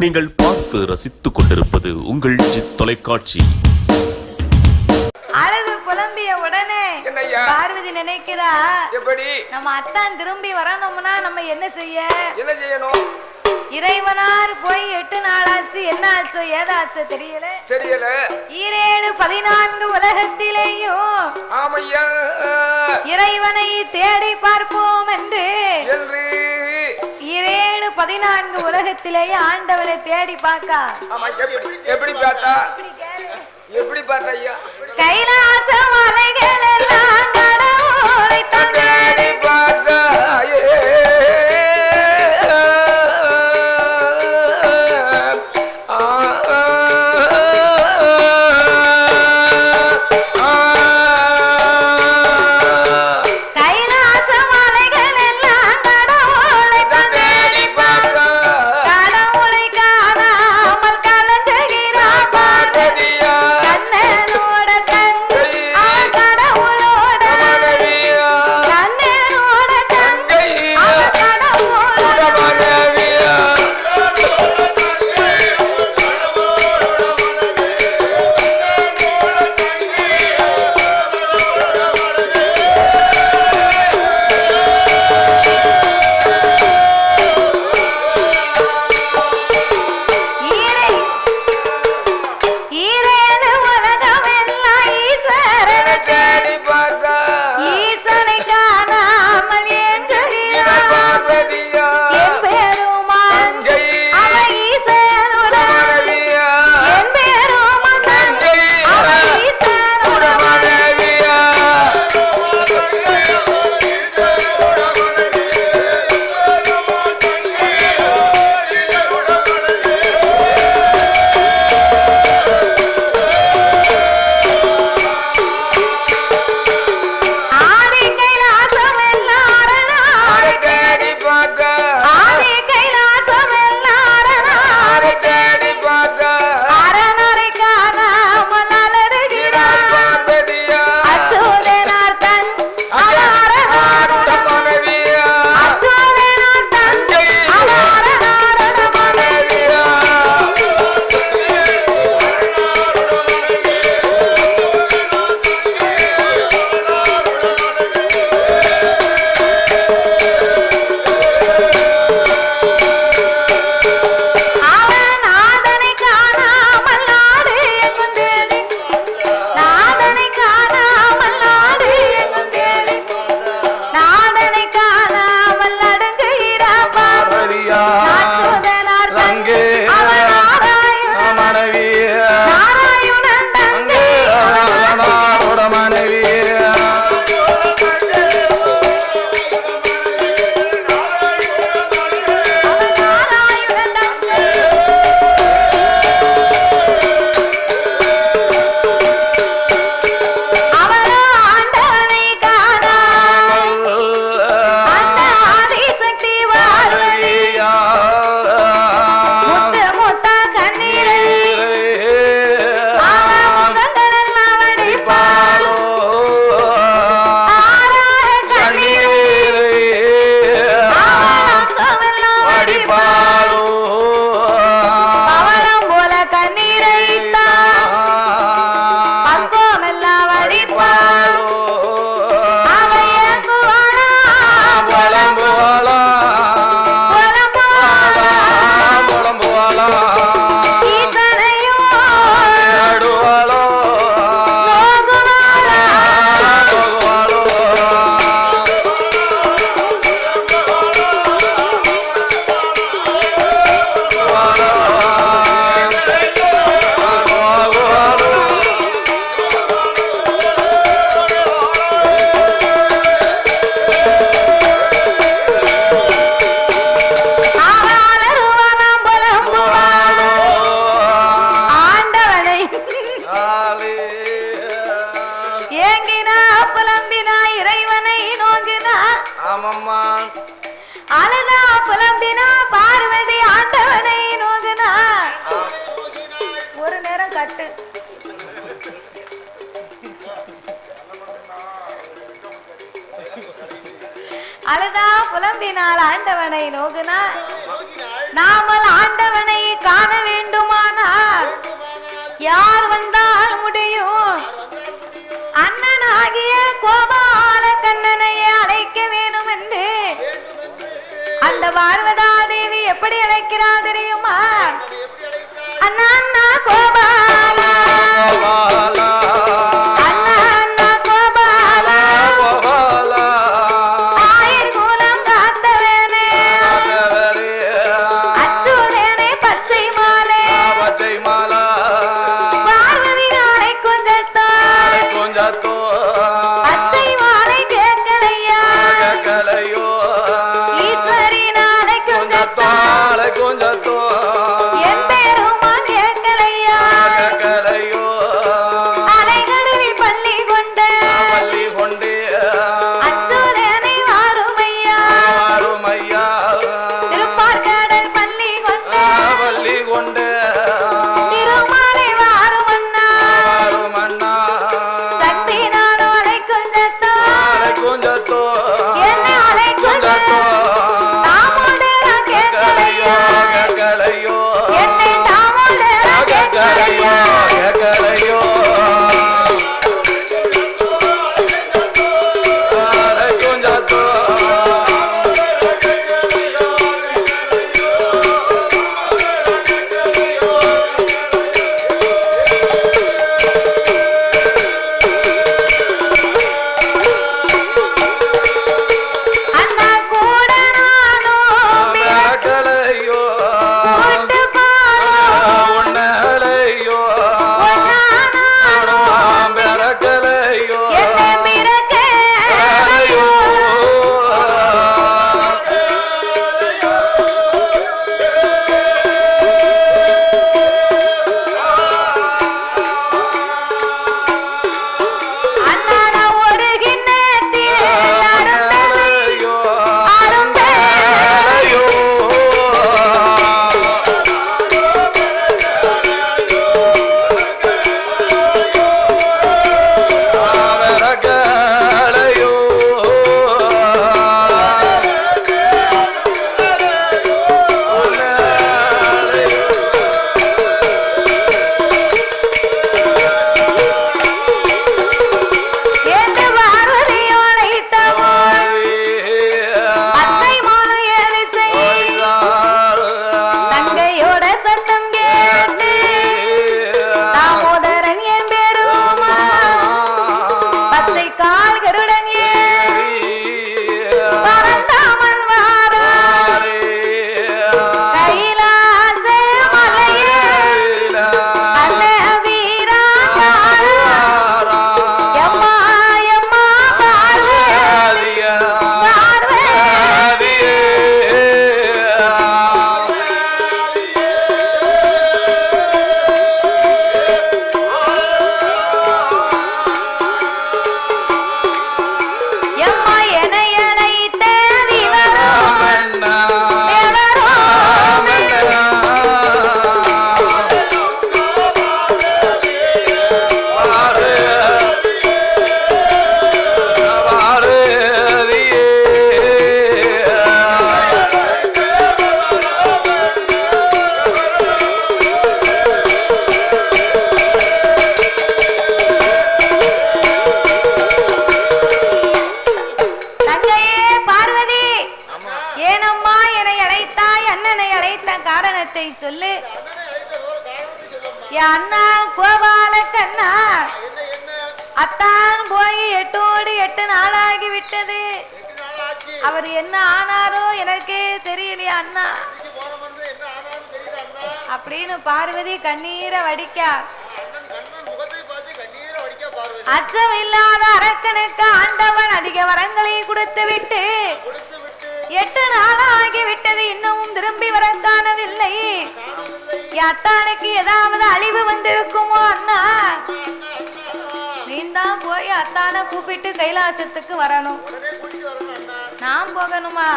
நீங்கள் பார்த்து ரசித்துக் கொண்டிருப்பது உங்கள் ஜித் தொலைக்காட்சி. அழகு புலம்பிய உடனே பார்வதி நினைக்கிறா, எப்படி நம்ம அத்தான் திரும்பி வரணும்னா நம்ம என்ன செய்யணும்? இறைவனார் போய் 8 நாளாச்சு, என்ன ஆச்சோ ஏதாச்சோ தெரியல. 7 14 உலகத்திலேயும் இறைவனை தேடி பார்ப்போம் என்று 7 14 உலகத்திலேயே ஆண்டவனை தேடி பார்க்க. எப்படி பார்த்தா ஐயா? கைலாச மலைகள் எல்லாம் கடவுளை தேடி பார்த்தா. அழுதா புலம்பினால் ஆண்டவனை நோகுனா நாமல் ஆண்டவனை கோபால கண்ணனையே அழைக்க வேணும் என்று அந்த பார்வதா தேவி எப்படி அழைக்கிறா தெரியுமா? அண்ணா அண்ணா கோபாலா அண்ணா அண்ணா கோபாலா ஆயர் குலம் காத்தவனே அச்சுதனே பச்சை மாலை பார்வதி நாளை கொஞ்சத்தோ பச்சை மாலை கேட்கலையா ஈஸ்வரி நாளை கொஞ்சத்தோ என் பேருமா கேட்கலையா அலைகளில் பள்ளி கொண்டு அச்சுதனை வாருமையா திருப்பார்கடல் பள்ளி கொண்டு திருமாலை வாருமன்னா சக்தி நானும் அலை கொஞ்சத்தோ என்னை அலை கொஞ்சத்தோ தாமோதரா கேட்கலையா என்னை தாமோதரா கேட்கலையா அண்ணா கூட நானும் கூட்டு பாலும் என்னை பிறக்க அண்ணா நான் ஒரு கிண்ணத்தில் அரும்பே என்று பார்வதியோ அழைத்தவோ அத்தை மாலை ஏவிசை தங்கையோட சத்தம் கேட்டு தாமோதரன் என் பேருமா பச்சை கால் கருடன் ஏறி பரந்தாமன் வாரா கைலாச மலையே அல்ல வீரா எம்மா எம்மா பார்வே பார்வே எம்மா என்னை அழைத்த விவரம் தங்கையே பார்வதி ஏனம்மா என்னை அழைத்தாய் அண்ணனை அழைத்த காரணத்தை சொல்லு. என் அண்ணா கோபால கண்ணா அத்தான் போய் 8 நாளாகி விட்டது. அவர் என்ன ஆனாரோ எனக்கே தெரியலையா அண்ணா அப்படின்னு பார்வதி கண்ணீரை வடிக்கா. அச்சம் இல்லாத அரக்கனுக்கு ஆண்டவன் அதிக வரங்களை கொடுத்து விட்டு 8 நாளாகி விட்டது, இன்னமும் திரும்பி வர காணவில்லை. அத்தானுக்கு ஏதாவது அழிவு வந்திருக்குமோ அண்ணா? நீந்தான் போய் அத்தானை கூப்பிட்டு கைலாசத்துக்கு வரணும். நான் போகணுமா?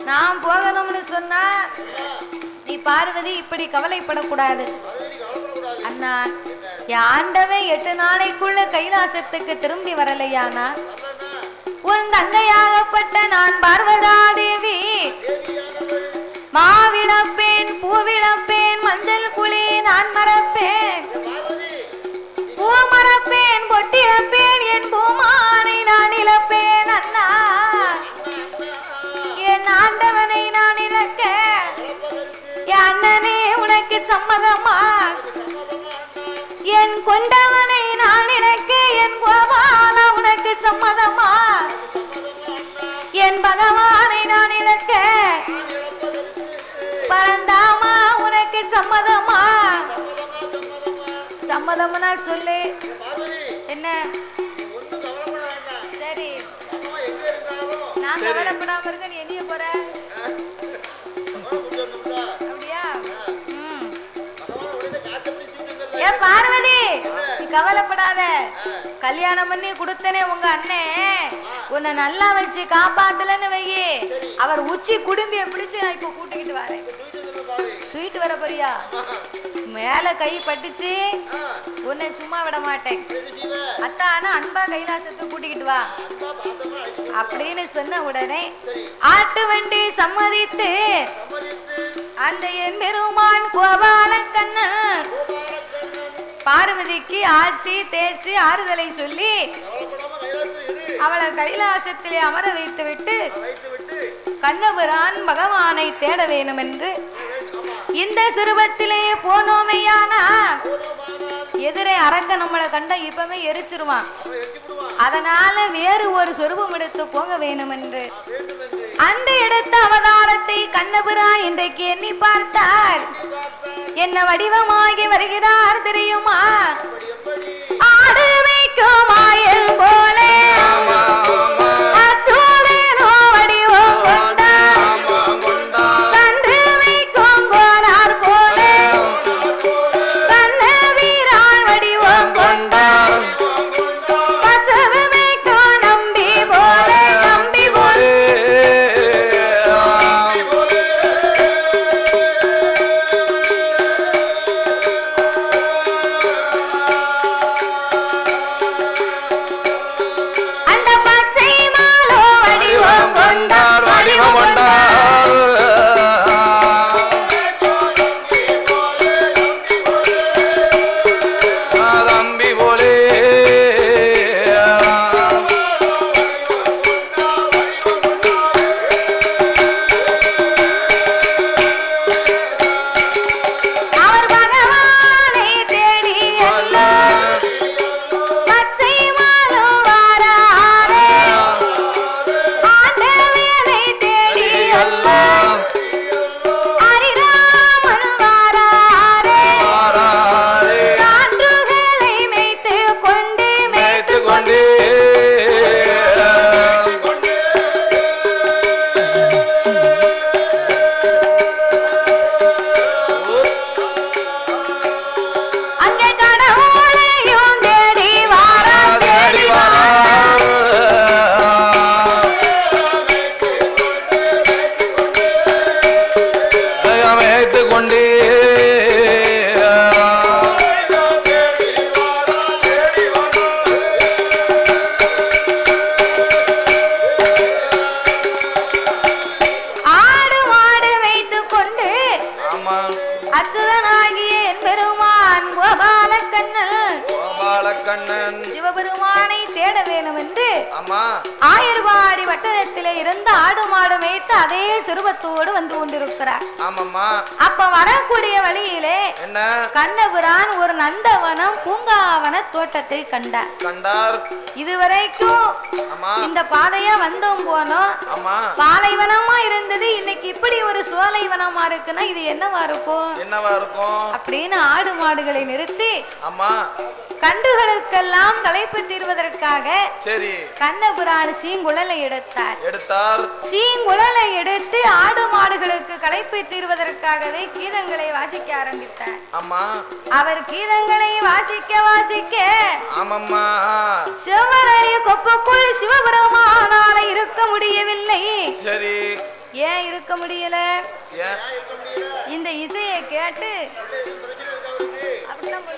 நான் போகணும்னு சொன்னா நீ பார்வதி இப்படி கவலைப்படக்கூடாது அண்ணா. ஆண்டவன் 8 நாளைக்குள்ள கைலாசத்துக்கு திரும்பி வரலையானா உன் தங்கையாகப்பட்ட நான் பார்வதா தேவி மாவிளப்பேன், பூவிளப்பேன், மஞ்சள் குழி நான் மறப்பேன், பூ மறப்பேன், பொட்டிறப்பேன், என் பூமா சம்மதமா என் கொண்டவனை நான் இழக்க என் கோபால உனக்கு சம்மதமா என் பகவானை நான் இழக்க பரந்தாமா உனக்கு சம்மதமா சம்மதம்னா சொல்லு என்ன சரி நான் கவலைப்படாம இருக்க நீ என்னைய போற அப்படியா ஏ பார்வதி கவலைப்படாத கல்யாணம் பண்ணி கொடுத்தனே உங்க அண்ணே உன்னை நல்லா வச்சு காப்பாத்தலன்னு வையே அவர் உச்சி குடும்பிய பிடிச்சு நான் இப்ப கூட்டிக்கிட்டு வரேன் தூக்கிட்டு வர போறியா மேல கை பட்டுச்சு உன்னை சும்மா விட மாட்டேன் அத்தான அன்பா கைலாசத்துக்கு கூட்டிக்கிட்டு வா அப்படின்னு சொன்ன உடனே ஆட்டு வண்டி சம்மதித்து அந்த என் பெருமான் கோபால கண்ணன் பார்வதிக்கு ஆட்சி தேய்ச்சி ஆறுதலை சொல்லி அவளை கைலாசத்திலே அமர வைத்து விட்டு கண்ணபுரான் பகவானை தேட வேணும் என்று இந்த சுரூபத்திலே போனோமையானா எதிரே அரக்க நம்மளை கண்ட இப்பவே எரிச்சிருவான் அதனால வேறு ஒரு சொரூபம் எடுத்து போக வேணும் என்று அந்த இடத்த அவதாரத்தை கண்ணபுரான் இன்றைக்கு எண்ணி பார்த்தார் என்ன வடிவமாகி வருகிறார் தெரியுமா ஆடு வைக்கும் மாயல் போலே சிவபெருமானை தேட வேணும் என்று ஆயர்வாடி வட்டத்திலே இருந்து ஆடு மாடு மேய்த்து அதே சுரூபத்தோடு வந்து கொண்டிருக்கிறார். அப்ப வரக்கூடிய வழியிலே கண்ணபுரான் ஒரு நந்தவனம் பூங்காவன தோட்டத்தை கண்டார். இதுவரைக்கும் இந்த பாதையா வந்தோம் போனோம், பாலைவனமா இருந்தது, இன்னைக்கு இப்படி ஒரு சோலைவனமா இருக்குன்னா இது என்னவா இருக்கும் அப்படின்னு ஆடு மாடுகளை நிறுத்தி கன்றுகளுக்கெல்லாம் களைப்பு தீர்வதற்காக கண்ணபுரான் சீங்குழலை எடுத்தார். சீங்குழலை எடுத்து ஆடு மாடுகளுக்கு களைப்பு தீர்வதற்காகவே கீதங்களை வாசிக்க ஆரம்பித்தார். அவர் கீதங்களை வாசிக்க சிவரறி கொப்புக்குள் சிவபெருமானால இருக்க முடியவில்லை. ஏன் இருக்க முடியல? இந்த இசையை கேட்டு அப்படிதான்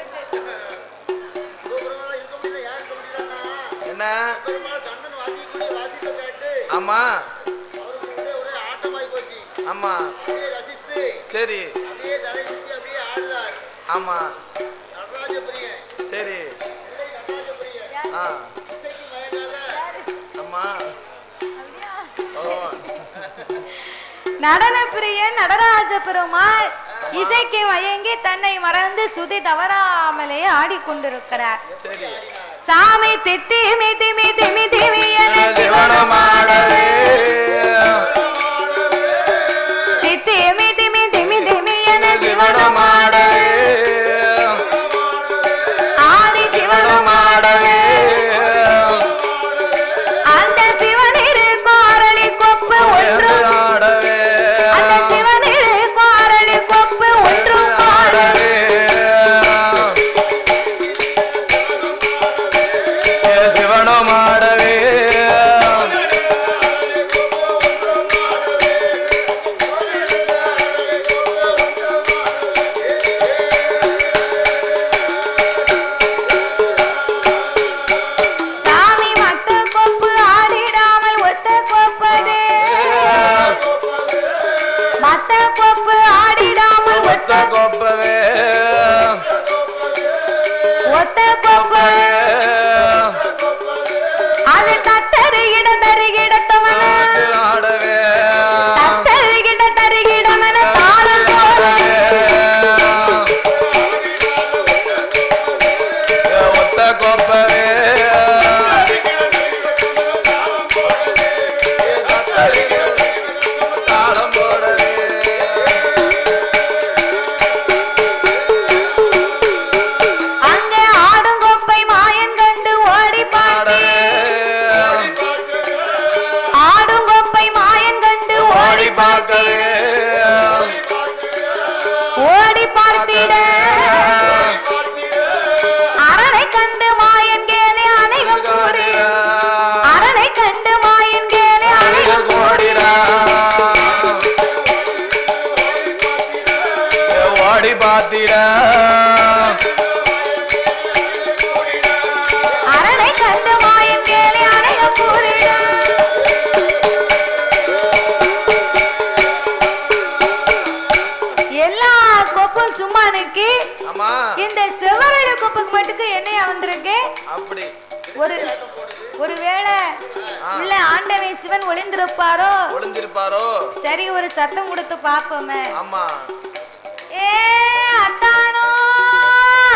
சரி ஆமா சரி நடன பிரியன் நடராஜ பெருமாள் இசைக்கு மயங்கி தன்னை மறந்து சுதி தவறாமலே ஆடிக்கொண்டிருக்கிறார். சரி. சாமி தித்தி மிதி மிதி மிதி என சிவனமாடவே தித்தி மிதி மிதி மிதி என சிவனமாடவே ஆதி சிவனமாடவே அந்த சிவனிரு கோரளி கொப்பு ஒன்று ஆடவே அந்த சிவனிரு கோரளி கொப்பு ஒன்று ஆடவே சிவனமாடவே சாமி மத்த கொப்பு ஆடிடாமல் ஒத்த கொப்பதே மத்த கொப்பு ஆடிடாமல் ஒத்த கொப்பவே ஒத்த கொப்பு அது தத்தருகிட தருகிடத்தமன ஆடவே தத்தருகிட தருகிடமன தாளம் போல ஒத்த கொப்பவே தாளம் போடவே அங்கே ஆடும் கொப்பை மாயன் கண்டு ஓடி பாடி ஆடும் கொப்பை மாயன் கண்டு ஓடி பார்க்கவே ஓடி பார்த்திட அரணை கண்டு மாயன் கேலே அணைகம் கூடி அரணை கண்டு மாயன் கேலே அணைகம் கூடி ஓடி பார்த்திட அரணை கண்டு மாயன் கேலே அணைகம் கூடிட எல்லா கொப்பும் சும்மா நிக்கி ஆமா இந்த செவ்வரளி கொப்புக்கு மட்டுக்கு என்னையா வந்திருக்கு அப்படி ஒரு ஒருவேளை உள்ள ஆண்டவன் சிவன் ஒளிந்திருப்பாரோ ஒளிஞ்சிருப்பாரோ சரி ஒரு சத்தம் கொடுத்து பாப்போமே ஆமா ஏ அத்தானோ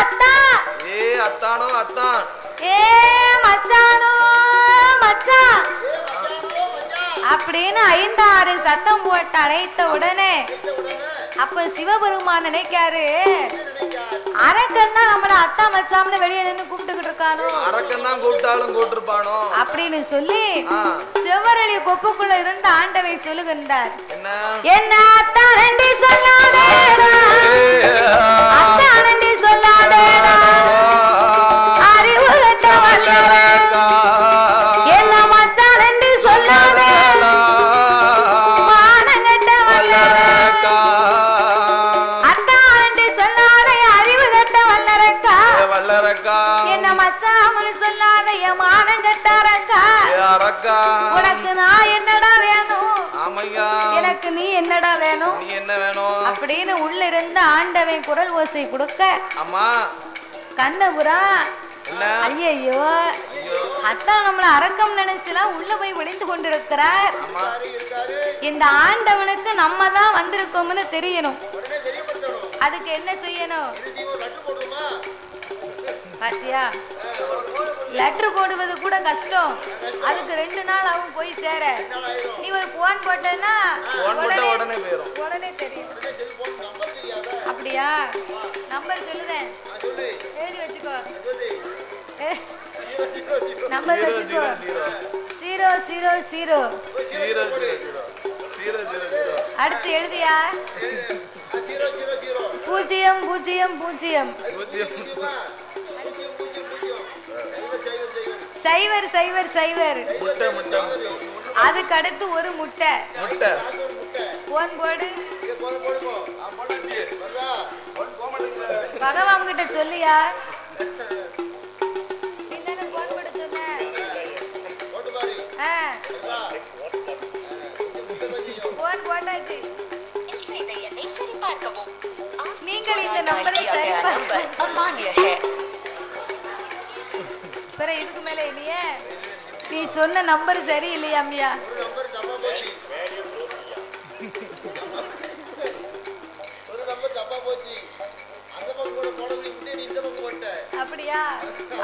அத்தா ஏ அத்தானோ அத்தான் ஏ மச்சானோ மச்சான் அப்படின்னு 5-6 சத்தம் போட்டு அழைத்த உடனே அப்ப சிவபெருமான் நினைக்காரு அரக்கன் தான் நம்மள அத்தா மச்சாம்னு வெளியே நின்று கூப்பிட்டுக்கிட்டு இருக்கானோ அரக்கன் தான் கூப்பிட்டாலும் கூப்பிட்டுருப்பானோ அப்படின்னு சொல்லி செவ்வரளி கொப்புக்குள்ள இருந்த ஆண்டவை சொல்லுகின்றார் என்ன என்ன அத்தா நன்றி சொல்லாதேடா அத்தா நன்றி சொல்லாதேடா அறிவு கட்ட வல்லரக்கா என்ன மச்சா நன்றி சொல்லாதேடா மானம் கட்ட வல்லரக்கா அத்தா நன்றி சொல்லாதே அறிவு கட்ட வல்லரக்கா வல்லரக்கா என்ன மச்சாமனு சொல்லாத என் மானம் கட்டாரக்கா அரக்கா உனக்கு நான் என்னடா வேணும் ஆமையா எனக்கு நீ என்னடா வேணும் நீ என்ன வேணும் அப்படின்னு உள்ள இருந்த ஆண்டவன் குரல் ஓசை கொடுக்க அம்மா கண்ணபுரா என்ன ஐயோ அத்தா நம்மள அரக்கம் நினைச்சுலாம் உள்ள போய் ஒளிந்து கொண்டிருக்கிறார். இந்த ஆண்டவனுக்கு நம்ம தான் வந்திருக்கோம்னு தெரியணும். அதுக்கு என்ன செய்யணும்? பாத்தியா, லெட்டர் போடுவது கூட கஷ்டம். அதுக்கு 2 நாள் ஆகும் போய் சேர. நீ ஒரு போன் போட்டேன்னா உடனே தெரியும். அப்படியா? நம்பர் சொல்லுதேன், எழுதி வச்சுக்கோ. நம்பர் வச்சுக்கோ. 000. அடுத்து எழுதியா? 000 000. அதுக்கு அடுத்து ஒரு முட்டை. போன் போடு. பகவான் கிட்ட சொல்லியா? நீ தானே போன் போட சொன்ன. போன் போட்டாச்சு. நீங்கள் இந்த நம்பரை சரி இதுக்கு மேல இல்லையே. நீ சொன்ன நம்பர் சரி இல்லையா அம்மியா? அப்படியா?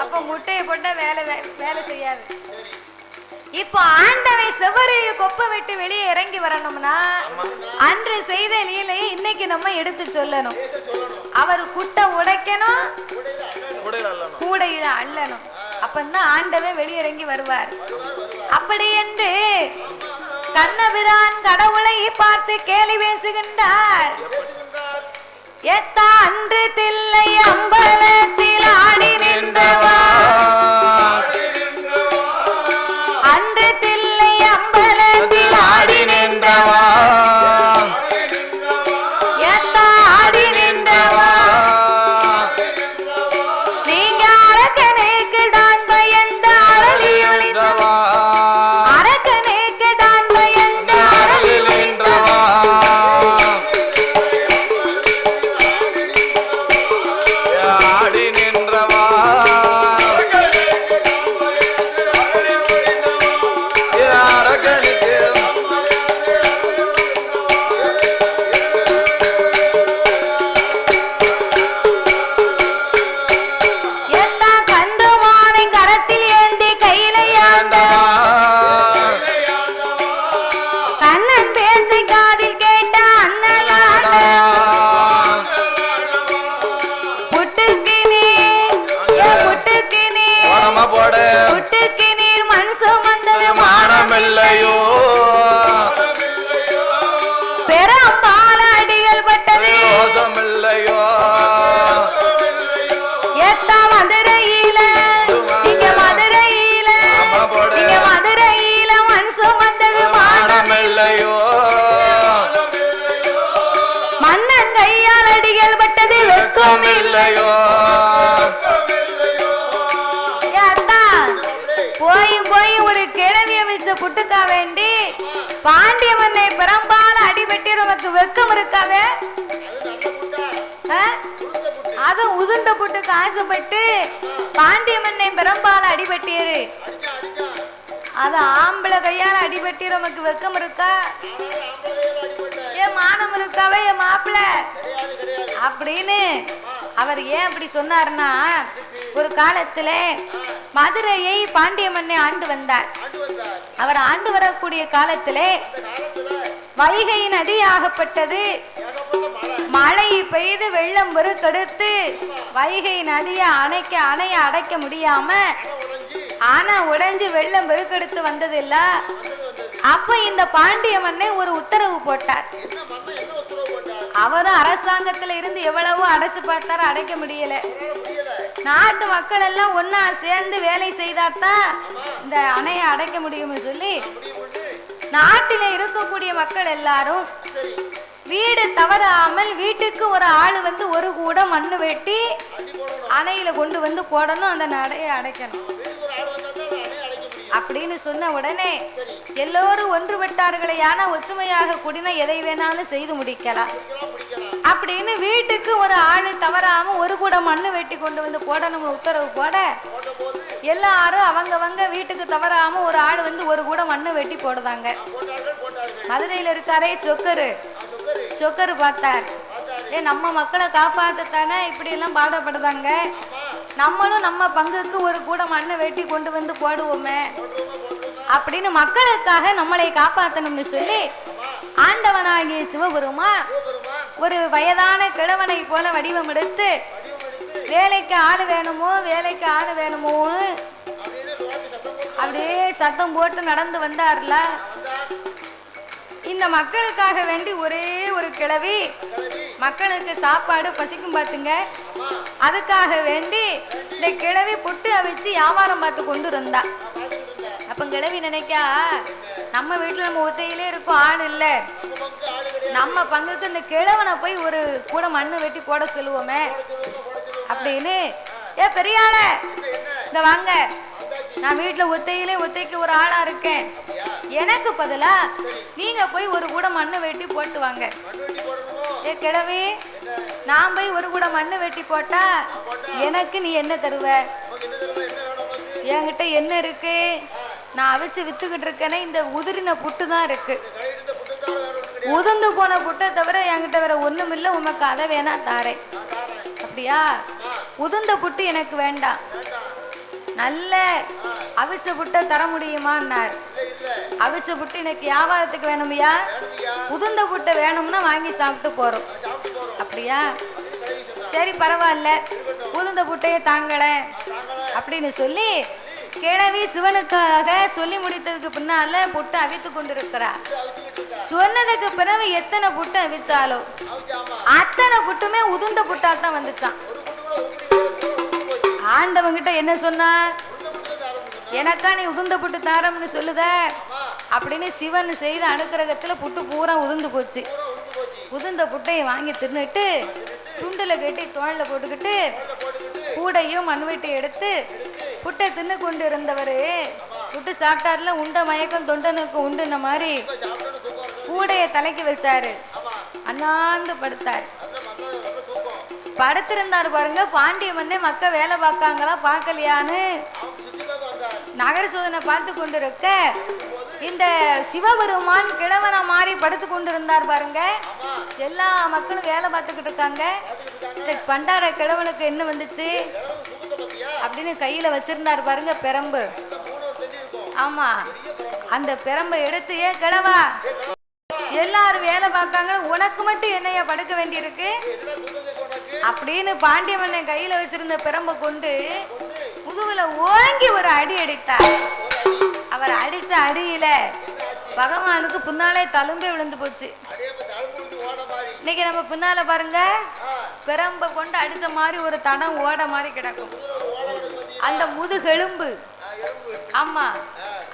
அப்ப முட்டையை போட்டா வேலை செய்யாது. இப்போ ஆண்டவை செவரைய கொப்ப விட்டு வெளியே இறங்கி வரணும்னா அன்று செய்த லீலையை இன்னைக்கு நம்ம எடுத்து சொல்லணும். அவர் குட்டை உடைக்கணும், கூடையில அள்ளணும். அப்பதான் ஆண்டவன் வெளியிறங்கி வருவார். அப்படி என்று கண்ணபிரான் கடவுளை பார்த்து கேலி பேசுகின்றார். எத்தா அன்று தில்லை அம்பலத்தில் ஆடி நின்றவா, அன்று தில்லை அம்பலத்தில் ஆடி நின்றவா, எத்தா ஆடி நின்றவா, நீங்க அரக்கனுக்கு தான் பயந்த அரளியொழிந்தவா, அரக்கனுக்கு தான் பயந்த அரளியொழிந்தவா, ஆடி நின்றவா, அரக்கனுக்கு எத்தா கண்டுமானை கரத்தில் ஏந்தி கையில ஆண்டவா, கண்ணன் பேச்சை காதில் கேட்ட அண்ணலாண்டவா, புட்டுக்கு நீர் புட்டுக்கு நீர் பணமா போடு புட்டுக்கு நீர் மண் சுமந்தது மானமில்லையோ, பெரும்பால அடிகள் பட்டது ரோசமில்லையோ, எத்தா மதுரையில இங்க மதுரையில இங்க மதுரையில மண் சுமந்தது மானமில்லையோ, மன்னன் கையால் அடிகள் பட்டது வெக்கம் இல்லையோ, போய் போய் ஒரு கிழவிய வச்ச புட்டுக்கா வேண்டி பாண்டிய மண்ணை பெரும்பால அடிபட்டி நமக்கு வெக்கம் இருக்காவே. அது உதுண்ட புட்டுக்கு ஆசைப்பட்டு பாண்டிய மண்ணை பெரும்பால அடிபட்டியரு. அது ஆம்பளை கையால அடிபட்டி நமக்கு வெக்கம் இருக்கா? ஏன் மானம் இருக்காவே என் மாப்பிள்ள அப்படின்னு அவர் ஏன் அப்படி சொன்னார்னா, ஒரு காலத்துல மதுரையை பாண்டிய மன்னன் ஆண்டு வந்தார். அவர் ஆண்டு வரக்கூடிய காலத்திலே வைகை நதி ஆகப்பட்டது. மழை பெய்து வெள்ளம் பெருக்கெடுத்து வைகை நதியை அணைய அடைக்க முடியாம ஆனா உடைஞ்சு வெள்ளம் பெருக்கெடுத்து வந்தது இல்ல. அப்ப இந்த பாண்டிய மன்னன் ஒரு உத்தரவு போட்டார். அவரும் அரசாங்கத்துல இருந்து எவ்வளவோ அடைச்சு பார்த்தாரு, அடைக்க முடியல. நாட்டு மக்கள் எல்லாம் ஒன்னா சேர்ந்து வேலை செய்தாத்தான் இந்த அணையை அடைக்க முடியும்னு சொல்லி நாட்டில இருக்கக்கூடிய மக்கள் எல்லாரும் வீடு தவறாமல் வீட்டுக்கு ஒரு ஆளு வந்து ஒரு கூட மண்ணு வெட்டி அணையில கொண்டு வந்து போடணும், அந்த அணையை அடைக்கணும் அப்படின்னு சொன்ன உடனே எல்லோரும் ஒன்றுபட்டார்களே. ஆனா ஒற்றுமையாக கூடினா எதை வேணாலும் செய்து முடிக்கலாம் அப்படின்னு வீட்டுக்கு ஒரு ஆளு தவறாம ஒரு கூட மண்ணு வெட்டி கொண்டு வந்து போடணும்னு உத்தரவு போட எல்லாரும் அவங்க வீட்டுக்கு தவறாம ஒரு ஆளு வந்து ஒரு கூட மண்ணு வெட்டி போடுதாங்க. மதுரையில இருக்காரே சொக்கரு பார்த்தார். நம்ம மக்களை காப்பாத்தத்தானே இப்படி எல்லாம் பாடப்படுதாங்க, நம்மளும் நம்ம பங்குக்கு ஒரு கூட மண்ணை வெட்டி கொண்டு வந்து போடுவோமே அப்படின்னு மக்களுக்காக நம்மளை காப்பாற்றணும்னு சொல்லி ஆண்டவனாகிய சிவபெருமான் ஒரு வயதான கிழவனை போல வடிவம் எடுத்து வேலைக்கு ஆளு வேணுமோன்னு அப்படியே சத்தம் போட்டு நடந்து வந்தார்ல. இந்த மக்களுக்காக வேண்டி ஒரே ஒரு கிழவி மக்களுக்கு சாப்பாடு பசிக்கும் பாத்துங்க, அதுக்காக வேண்டி இந்த கிழவி புட்டு அவிச்சு வியாபாரம் பார்த்து கொண்டு இருந்தா. அப்ப கிழவி நினைக்கா, நம்ம வீட்டுல நம்ம ஒத்தையிலே இருக்கும், ஆள் இல்ல, நம்ம பங்குக்கு இந்த கிழவனை போய் ஒரு கூட மண்ணு வெட்டி போட சொல்லுவோமே அப்படின்னு. பெரியாள இந்த வாங்க, நான் வீட்டுல ஒத்தைக்கு ஒரு ஆளா இருக்கேன், எனக்கு பதிலா நீங்க போய் ஒரு கூட மண்ணு வெட்டி போட்டு வாங்க. கிழவி, நான் போய் ஒரு கூட மண்ணு வெட்டி போட்டா எனக்கு நீ என்ன தருவ? என்கிட்ட என்ன இருக்கு? நான் அவிச்சு வித்துக்கிட்டு இருக்கேனே இந்த உதிரின புட்டு தான் இருக்கு. உதிர்ந்து போன புட்டை தவிர என்கிட்ட வேற ஒண்ணும் இல்ல, உனக்கு அதை வேணா தாரேன். அப்படியா? உதுந்த புட்டு எனக்கு வேண்டாம், நல்ல அவிச்ச புட்டை தர முடியுமான்னார். அவிச்ச புட்டு எனக்கு வியாபாரத்துக்கு வேணுமையா, உதுந்த புட்டை வேணும்னா வாங்கி சாப்பிட்டு போறோம். அப்படியா, சரி பரவாயில்ல, உதுந்த புட்டையே தாங்கள அப்படின்னு சொல்லி கிழவி சிவனுக்காக சொல்லி முடித்ததுக்கு பின்னால புட்டை அவித்து கொண்டிருக்கிறார். சொன்னதுக்கு பிறகு எத்தனை புட்டு அவிச்சாலும் அத்தனை புட்டுமே உதுந்த புட்டா தான் வந்துச்சான். ஆண்டவங்கிட்ட என்ன சொன்னா, எனக்கா நீ உதுந்த புட்டு தாரம்னு சொல்லுத அப்படின்னு சிவன் செய்த அனுக்கிரகத்துல புட்டு பூரா உதுந்து போச்சு. உதுந்த புட்டையை வாங்கி தின்னுட்டு துண்டுல கட்டி தோழல போட்டுக்கிட்டு கூடையும் மண்வெட்டி எடுத்து புட்டை தின்னு கொண்டு இருந்தவரு புட்டு சாப்பிட்டாருல, உண்ட மயக்கம் தொண்டனுக்கு உண்டுன மாதிரி கூடைய தலைக்கு வச்சாரு, அண்ணாந்து படுத்தாரு. படுத்திருந்தாரு பாருங்க. பாண்டிய மன்னே மக்க வேலை பார்க்காங்களா பார்க்கலையான்னு நகர சோதனை பார்த்து கொண்டிருக்க இந்த சிவபெருமான் கிழவனா மாறி படுத்து கொண்டிருந்தார் பாருங்க. எல்லா மக்களும் வேலை பார்த்துக்கிட்டு இருக்காங்க. இந்த பண்டார கிழவனுக்கு என்ன வந்துச்சு அப்படின்னு கையில வச்சிருந்தாரு பாருங்க பெரம்பு. ஆமா, அந்த பெரம்பை எடுத்து, ஏ கிழவா எல்லாரும் வேலை பார்க்காங்க, உனக்கு மட்டும் என்னையா படுக்க வேண்டியிருக்கு அப்படின்னு பாண்டிய மன்னன் கையில வச்சிருந்த பெரம்பை கொண்டு முதுகுல ஓங்கி ஒரு அடி அடித்தார். அவர் அடிச்ச அடியில பகவானுக்கு பின்னாலே தழும்பே விழுந்து போச்சு. இன்னைக்கு நம்ம பின்னால பாருங்க, பெரம்பை கொண்டு அடிச்ச மாதிரி ஒரு தடம் ஓட மாதிரி கிடக்கும், அந்த முதுகெலும்பு. ஆமா,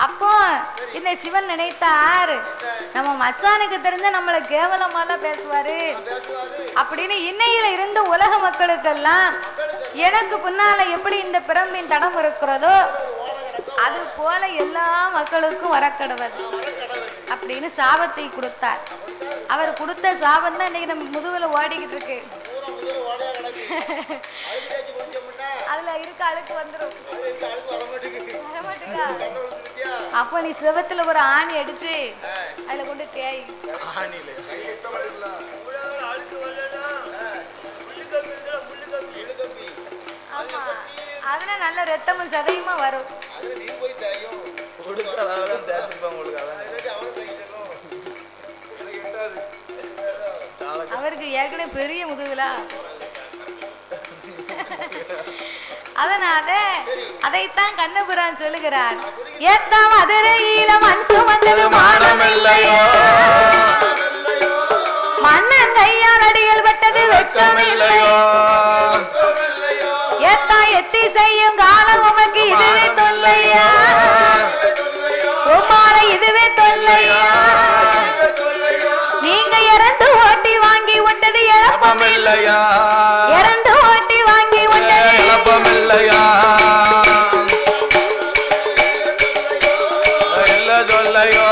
அப்போ இந்த சிவன் நினைத்தார், நம்ம மச்சானுக்கு தெரிஞ்ச நம்மள கேவலமாலாம் பேசுவாரு அப்படின்னு இன்னையில இருந்த உலக மக்களுக்கெல்லாம் எனக்கு பின்னால எப்படி இந்த பிரம்பின் தடம் இருக்கிறதோ அது போல எல்லா மக்களுக்கும் வரக்கடுவது அப்படின்னு சாபத்தை கொடுத்தார். அவர் கொடுத்த சாபம் தான் இன்னைக்கு நம்ம முதுகுல ஓடிக்கிட்டு இருக்கு. அதுல இருக்க அழுக்கு வந்துடும். அப்ப நீ சிவத்துல ஒரு ஆணி அடிச்சு அதுல கொண்டு தேய். ஆமா, அதுல நல்ல ரத்தமும் சதையுமா வரும். அவருக்கு ஏற்கனவே பெரிய முதுகுலா, அதனால அதைத்தான் கண்ணபுரான் சொல்லுகிறார். ஏத்தா மதுரையில மண் சுமந்தது மானமில்லையோ, மன்னன் கையால் அடிகள் பட்டது வெட்கமில்லையோ, ஏத்தா எத்தி செய்யும் காலம் உமக்கு இதுவே தொல்லையா, உமால இதுவே தொல்லையா, நீங்க இறந்து ஓட்டி வாங்கி உண்டது இழப்பமில்லையா, இறந்து ஓட்டி வாங்கி உண்டது இழப்பமில்லையா, இல்ல சொல்லையோ,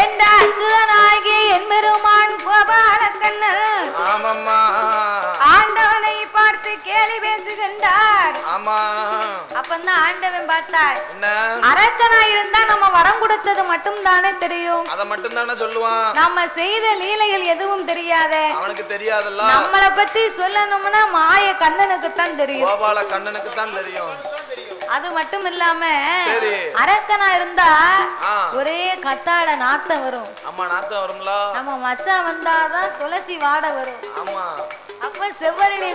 என்ற அச்சுதனாகி என் பெருமான் கோபாலக்கண்ணன் ஆண்டவனை பார்த்து கேலி பேசுகின்றார். அப்பந்தான் ஆண்டவன் பார்த்தார், அரக்கனா இருந்தா நம்ம வரம் கொடுத்தது மட்டும் தானே தெரியும், அத மட்டும் தானே சொல்லுவான், நம்ம செய்த லீலைகள் எதுவும் தெரியாத, அவனுக்கு தெரியாதுல்ல, நம்மளை பத்தி சொல்லணும்னா மாய கண்ணனுக்கு தான் தெரியும், கோபால கண்ணனுக்கு தான் தெரியும். அது மட்டும் இல்லாம அரக்கனா இருந்தா ஒரே கத்தாழ நாத்தம் வரும். அம்மா நாத்தம் வரும்ல, நம்ம மச்சான் வந்தாதான் துளசி வாட வரும். ஆமா, அப்ப செவ்வரளி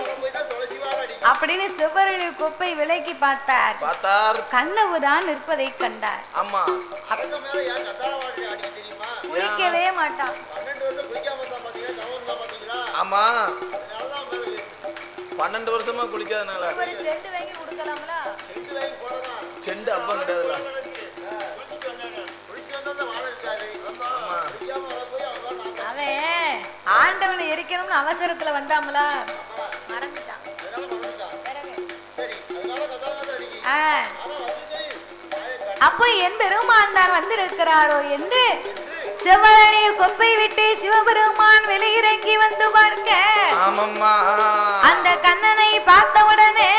அப்படின்னு செவ்வரளி கொப்பை விலைக்கு பார்த்தார். கண்ணவுதான் நிற்பதை கண்டார். ஆமா, குளிக்கவே மாட்டான். ஆமா, 12 வருஷமா குளிக்காதனால செண்டு வாங்கி கொடுக்கலாம்ல, செண்டு அப்பம் கிடையாதுல. அவன் ஆண்டவனை எரிக்கணும்னு அவசரத்துல வந்தாமல, மறந்துட்டான். அப்போ என் பெருமானார் வந்திருக்கிறாரோ என்று செவ்வரணிய கொப்பை விட்டு சிவபெருமான் வெளியிறங்கி வந்து பார்க்க, அந்த கண்ணனை பார்த்தவுடனே,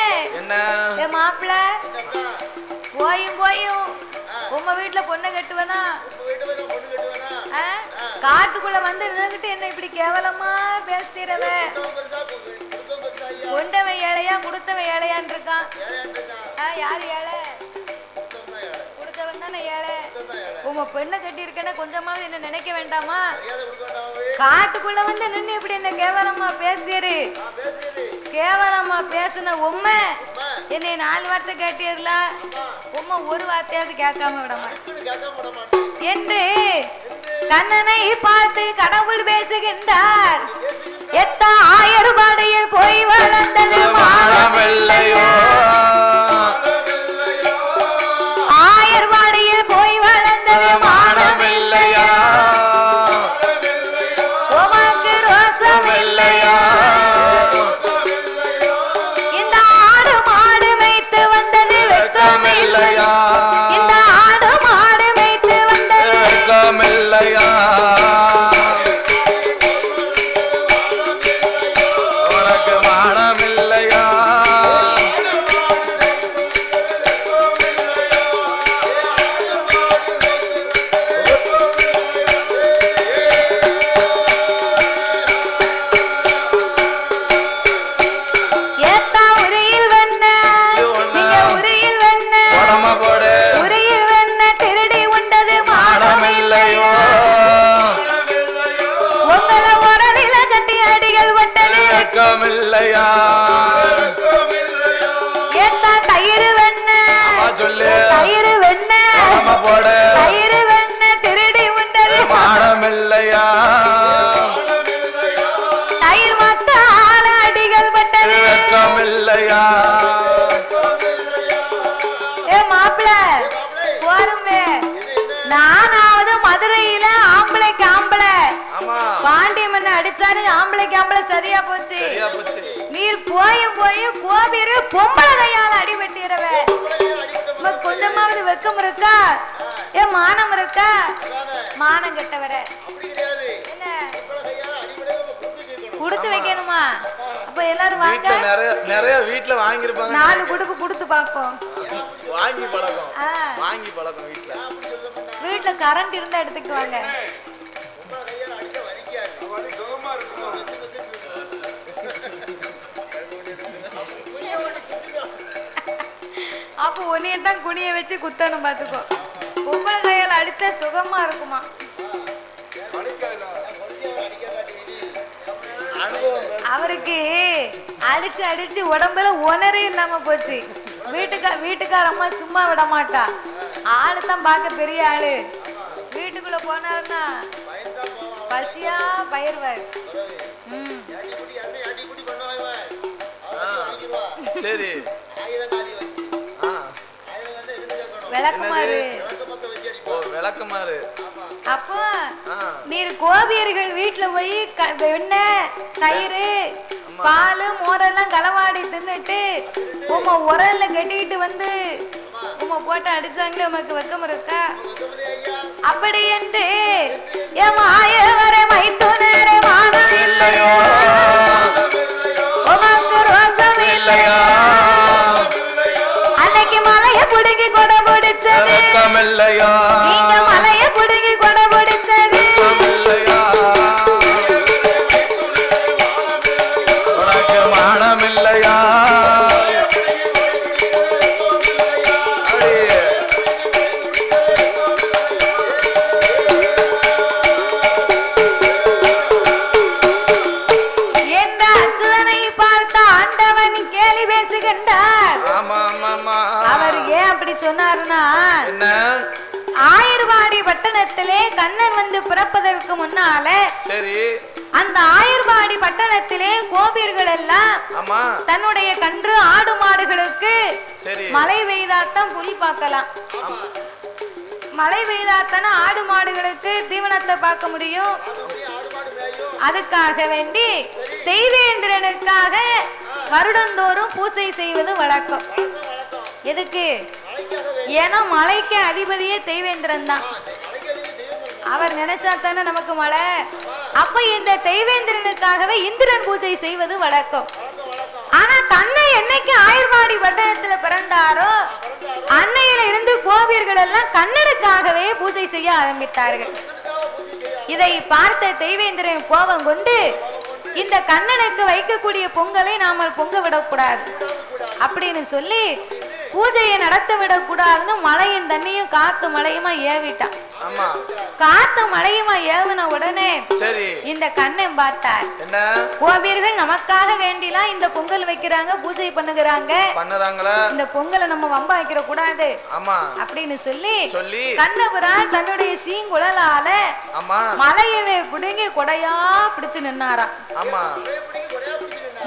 மாப்பிள்ள போயும் கட்டுவனா? காட்டுக்குள்ள வந்து நின்னுகிட்டு என்ன இப்படி கேவலமா பேசுறவ? கொண்டவன் ஏழையா கொடுத்தவன் ஏழையான் இருக்கான். யாரு ஏழை? கொடுத்தவன் தானே ஏழை. உங்க பெண்ணை கட்டி இருக்கேன்னா கொஞ்சமாவது என்ன நினைக்க வேண்டாமா? காட்டுக்குள்ள வந்து நின்று இப்படி என்ன கேவலமா பேசுறீரு? கேவலமா பேசுன உண்மை என்னை 4 வார்த்தை கேட்டீர்ல, உண்மை ஒரு வார்த்தையாவது கேட்காம விட மாட்டேன் என்று கண்ணனை பார்த்து கடவுள் பேசுகின்றார். எத்த 1000 பாடையில் போய் வளர்ந்தது மானமில்லையோ, 1000 பாடையில் போய் வளர்ந்தது மானமில்லையா, உமக்கு ரோசம் இல்லையா, இந்த ஆடு மாடு வைத்து வந்தது வெட்கமில்லையா, இந்த ஆடு மாடு வைத்து வந்தது வெட்கமில்லையா, உனக்கு மானமில்லையா, தயிர் வெண்ண திருடி உண்டது மானமில்லையா, தயிர் மத்த ஆளாடிகள் பட்டது வெட்கமில்லையா. ஏ மாப்பிள்ள போருங்க, நானாவது மதுரையில ஆம்பளைக்கு ஆம்பளை பாண்டியம்மன் அடிச்சாரு, ஆம்பளைக்கு ஆம்பளை சரியா போச்சு. நீர் போயும் போயும் கோபீரு பொம்பளை கையால அடிபட்டிரவ, கொஞ்சமாவது வெக்கம் இருக்கா? ஏ மானம் இருக்கா? மானம் கெட்டவர என்ன குடுத்து வைக்கணுமா? அப்ப எல்லாரும் வாங்க, நிறைய வீட்டுல வாங்கிருப்பாங்க, 4 குடுப்பு குடுத்து பாப்போம். வாங்கி பழக்கம் வீட்டுல கரண்ட் இருந்தா எடுத்துட்டு வாங்க. அப்போ உன்னையத்தான் குனிய வச்சு குத்தணும் பாத்துக்கோ. பொம்பளை கையால அடித்த சுகமா இருக்குமா? அவருக்கு அடிச்சு அடிச்சு உடம்புல உணரே இல்லாம போச்சு. வீட்டுக்காரம்மா சும்மா விட மாட்டா. ஆளு தான் பார்க்க பெரிய ஆளு. வீட்டுக்குள்ள போனாருன்னா பசியா பயிர்வார். சரி விளக்குமாறு விளக்குமாறு. அப்போ நீர் கோபியர்கள் வீட்டுல போய் வெண்ணெய் தயிர் பால் மோரெல்லாம் களவாடி தின்னுட்டு உமா உரல்ல கட்டிக்கிட்டு வந்து உமா போட்டு அடிச்சாங்களே, உமக்கு வெக்கம் இருக்கா? அப்படி என்று ஏமாயவரை மைத்துனரே மானம் இல்லையோ, உமக்கு ரோசம் இல்லையோ, அன்னைக்கு மலைய புடுங்கி கொடை பிடிச்சது நீங்க மலைய புடுங்கி கொடை பிடிச்சது உனக்கு மானமில்லையா, என்ற அச்சுதனை பார்த்த ஆண்டவன் கேலி பேசுகின்றார். அவர் ஏன் அப்படி சொன்னாருன்னா, ஆயர்வாடி பட்டணத்திலே கண்ணன் வந்து பிறப்பதற்கு முன்னால சரி அந்த ஆயர்வாடி பட்டணத்திலே கோபியர்கள் எல்லாம் தன்னுடைய கன்று ஆடு மாடுகளுக்கு மழை பெய்தாத்தான் புலி பார்க்கலாம். மழை பெய்தாத்தான ஆடு மாடுகளுக்கு தீவனத்தை பார்க்க முடியும். அதுக்காக வேண்டி தெய்வேந்திரனுக்காக வருடந்தோறும் பூசை செய்வது வழக்கம். எதுக்கு? ஏன்னா மலைக்கு அதிபதியே தெய்வேந்திரன் தான். அவர் நினைச்சா தானே நமக்கு மழை. அப்ப இந்த தெய்வேந்திரனுக்காகவே இந்திரன் பூஜை செய்வது வழக்கம். ஆனா தன்னை என்னைக்கு ஆயர்வாடி ஆவடி பட்டணத்துல பிறந்தாரோ அன்னையில இருந்து கோபியர்கள் எல்லாம் கண்ணனுக்காகவே பூஜை செய்ய ஆரம்பித்தார்கள். இதை பார்த்த தெய்வேந்திரன் கோபம் கொண்டு இந்த கண்ணனுக்கு வைக்கக்கூடிய பொங்கலை நாம பொங்க விடக்கூடாது அப்படின்னு சொல்லி பூஜையை நடத்த விடக்கூடாதுன்னு மழையும் தண்ணியும் காத்து மழையுமா ஏவிட்டான். காத்து மழையுமா ஏவின உடனே இந்த கண்ணன் பார்த்தார், கோபியர்கள் நமக்காக வேண்டிலாம் இந்த பொங்கல் வைக்கிறாங்க, பூஜை பண்ணுகிறாங்க, இந்த பொங்கலை நம்ம வம்பா வைக்கிற கூடாது அப்படின்னு சொல்லி கண்ணபுரான் தன்னுடைய சீங்குழலால மலையவே பிடுங்கி கொடையா பிடிச்சு நின்னாராம்.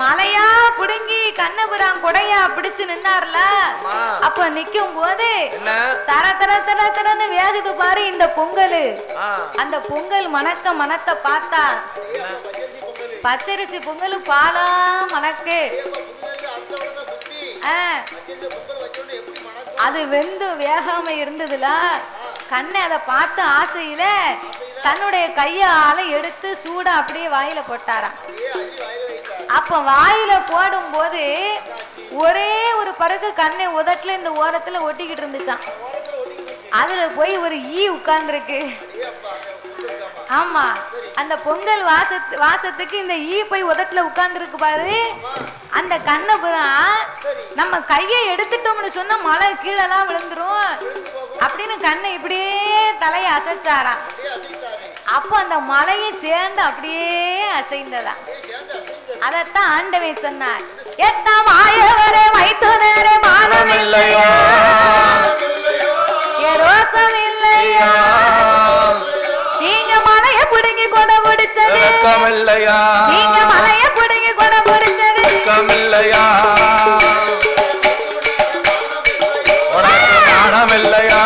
மலையா புடுங்கி கண்ணபுரான் கொடையா பிடிச்சு நின்னார்ல, அப்ப நிக்கும் போது தர தர தர தரன்னு வேகுது பாரு இந்த பொங்கல். அந்த பொங்கல் மணத்தை பார்த்தா பச்சரிசி பொங்கல் பாலா மணக்கு. அது வெந்து வேகாம இருந்ததுல கண்ணை அதை பார்த்து ஆசையில தன்னுடைய கையால எடுத்து சூடா அப்படியே வாயில போட்டாராம். அப்ப வாயில போடும் போது ஒரே ஒரு பருக்கு கண்ணை உதட்டுல இந்த ஓரத்துல ஒட்டிக்கிட்டு இருந்துச்சான். அதுல போய் ஒரு ஈ உட்கார்ந்துருக்கு. ஆமா, அந்த பொங்கல் வாசத்துக்கு இந்த ஈ போய் உதட்டுல உட்கார்ந்துருக்கு பாரு. அந்த கண்ணபுரான் நம்ம கையை எடுத்துட்டோம்னு சொன்னா மழை கீழெல்லாம் விழுந்துரும் அப்படின்னு கண்ணை இப்படியே தலையை அசைச்சாராம். அப்போ அந்த மலையை சேர்ந்து அப்படியே அசைந்ததா. அதத்தான் ஆண்டவன் சொன்னார், எத்தாம் ஆயவரே வைத்துனரே மானம் இல்லையோ, ரோசம் இல்லையா, நீங்க மலைய புடுங்கி கொட முடிச்சது இல்லையா, நீங்க மலைய புடுங்கி கொட முடிச்சது இல்லையா, மானம் இல்லையா.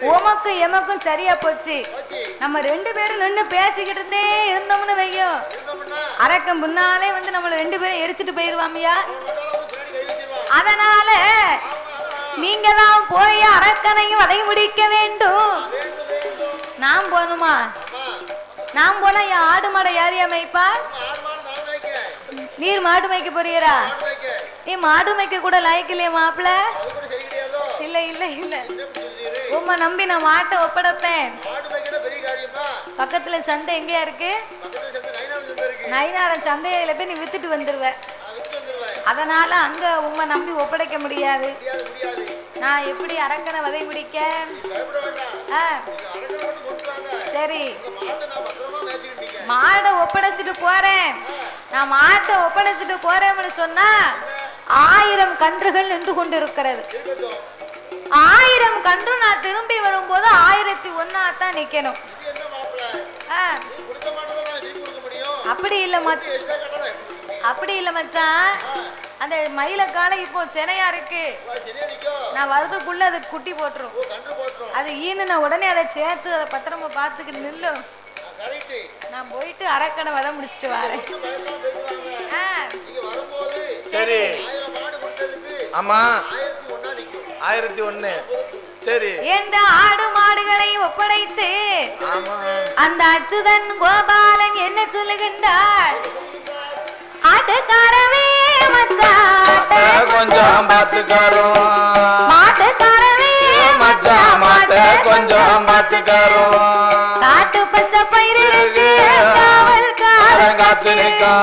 உமக்கு எமக்கும் சரியா போச்சு. நம்ம ரெண்டு பேரும் நின்று பேசிக்கிட்டே இருந்தோம்னு வையும், அரக்கம் முன்னாலே வந்து நம்மள ரெண்டு பேரும் எரிச்சிட்டு போயிருவாமியா. அதனால நீங்க தான் போய் அரக்கனையும் அதை முடிக்க வேண்டும். நாம் போகணுமா? நாம் போனா என் ஆடு மாடை யாரையா மேய்ப்பா? நீர் மாடு மேய்க்க போறீரா? நீ மாடு மேய்க்க கூட லாய்க்கு இல்லையா மாப்பிள்ள? இல்ல இல்ல இல்ல, உம்மை நம்பி நான் மாட்டை ஒப்படைப்பேன். பக்கத்துல சந்தை எங்கேயா இருக்கு? நயினாரம் சந்தையில போய் நீ வித்துட்டு வந்துருவ. அதனால அங்க உம்மை நம்பி ஒப்படைக்க முடியாது. நான் எப்படி அரக்கனை வதை முடிக்க? சரி, மாடை ஒப்படைச்சிட்டு போறேன். நான் மாட்டை ஒப்படைச்சிட்டு போறேன்னு சொன்னா 1000 கன்றுகள் நின்று கொண்டு இருக்கிறது. 1000 கன்று நான் திரும்பி வரும்போது 1001 நிக்கணும். அப்படி இல்ல அப்படி இல்ல மச்சான், அந்த மயில காலை இப்போ செனையா இருக்கு. நான் வரதுக்குள்ள அது குட்டி போட்டுரும். அது ஈனுன உடனே அதை சேர்த்து அதை பத்திரமா பாத்துக்கிட்டு நில்லும். நான் போயிட்டு அரக்கனை வத முடிச்சுட்டு வரேன். சரி, ஆமா 1001. சரி, என்ற ஆடு மாடுகளை ஒப்படைத்து அந்த அச்சுதன் கோபாலன் என்ன சொல்லுகின்றார்? ஆட்டுக்காரவே மச்சான் கொஞ்சம் பாத்துக்காரோ, மாட்டுக்காரவே மச்சான் மாட்ட கொஞ்சம் பாத்துக்காரோ, காட்டு பச்சை பயிர் இருக்கு காவல்காரன் காத்து நிக்கா,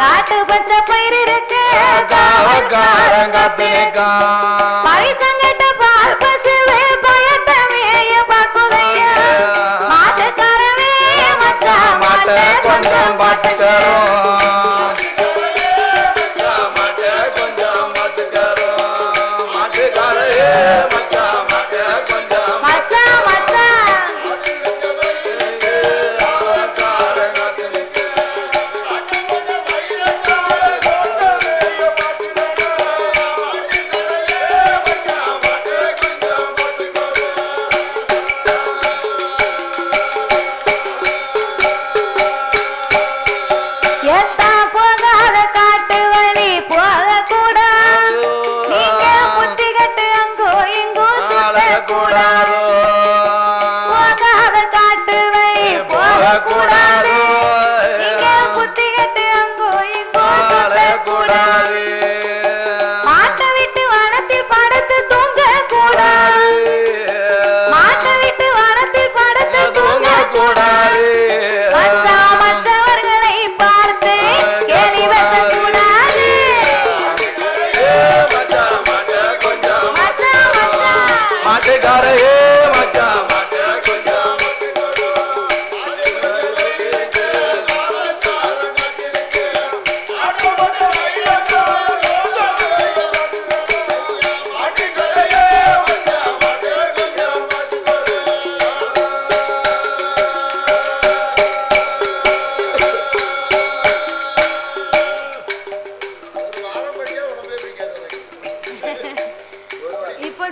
காட்டு பச்சை பயிர் இருக்கு காவல்காரன் காத்து நிக்கா, பரிசங்கட்ட பால் பசுவே பயத்தமைய பாக்குதையா, மாட்டுக்காரவே மச்சான் மாட்ட கொஞ்சம் பாத்துக்காரோ,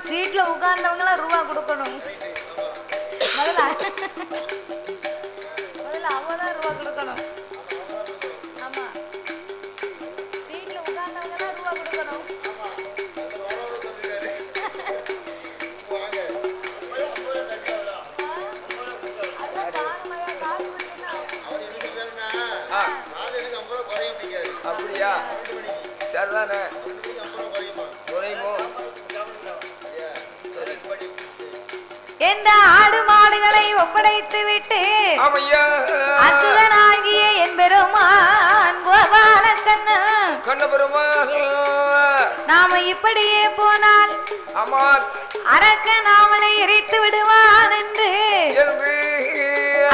சீட்ல உட்கார்ந்தவங்க எல்லாம் ரூபா கொடுக்கணும். முதல்ல அவதான் ரூபா கொடுக்கணும். ஆமா, சீட்ல உட்கார்ந்தவங்க எல்லாம் ரூபா கொடுக்கணும். அப்படியா? சரிதானே. எந்த ஆடு மாடுகளை ஒப்படைத்து விட்டு அச்சுதனாகிய என் பெருமான் கோபாலக்கண்ணன் கண்ணபெருமான் நாம இப்படியே போனால் அரக்க நாமலை எரித்து விடுவான் என்று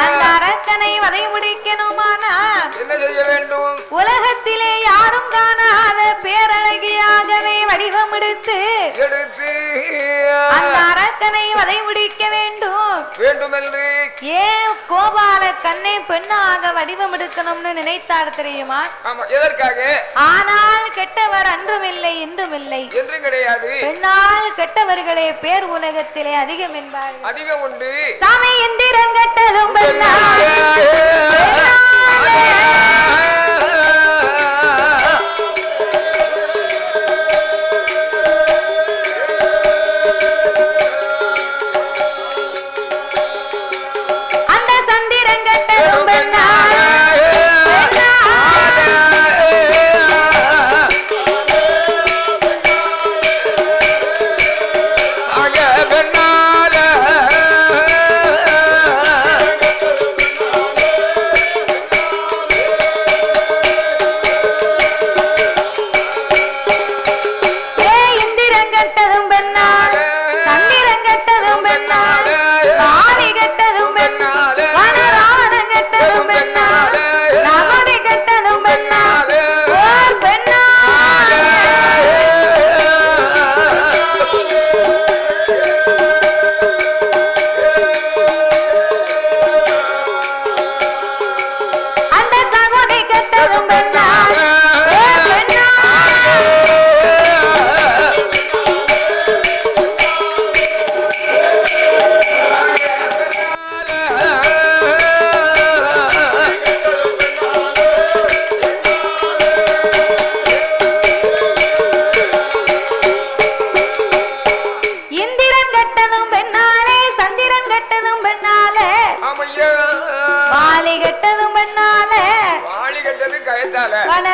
அந்த அரக்கனை வதை முடிக்கணுமானால் என்ன செய்ய வேண்டும்? உலகத்திலே யாரும் காணாத பேரழகியாகவே வடிவம் எடுத்து அந்த அரக்கனை வதை முடிக்க வேண்டும் என்று ஏன் கோபால கண்ணை பெண்ணாக வடிவம் எடுக்கணும்னு நினைத்தார் தெரியுமா? எதற்காக? ஆனால் கெட்டவர் அன்றும் இல்லை இன்றும் இல்லை என்று கிடையாது. பெண்ணால் கெட்டவர்களே பேர் உலகத்திலே அதிகம் என்பார். அதிகம் உண்டு. சாமி எந்திரன் கெட்டதும்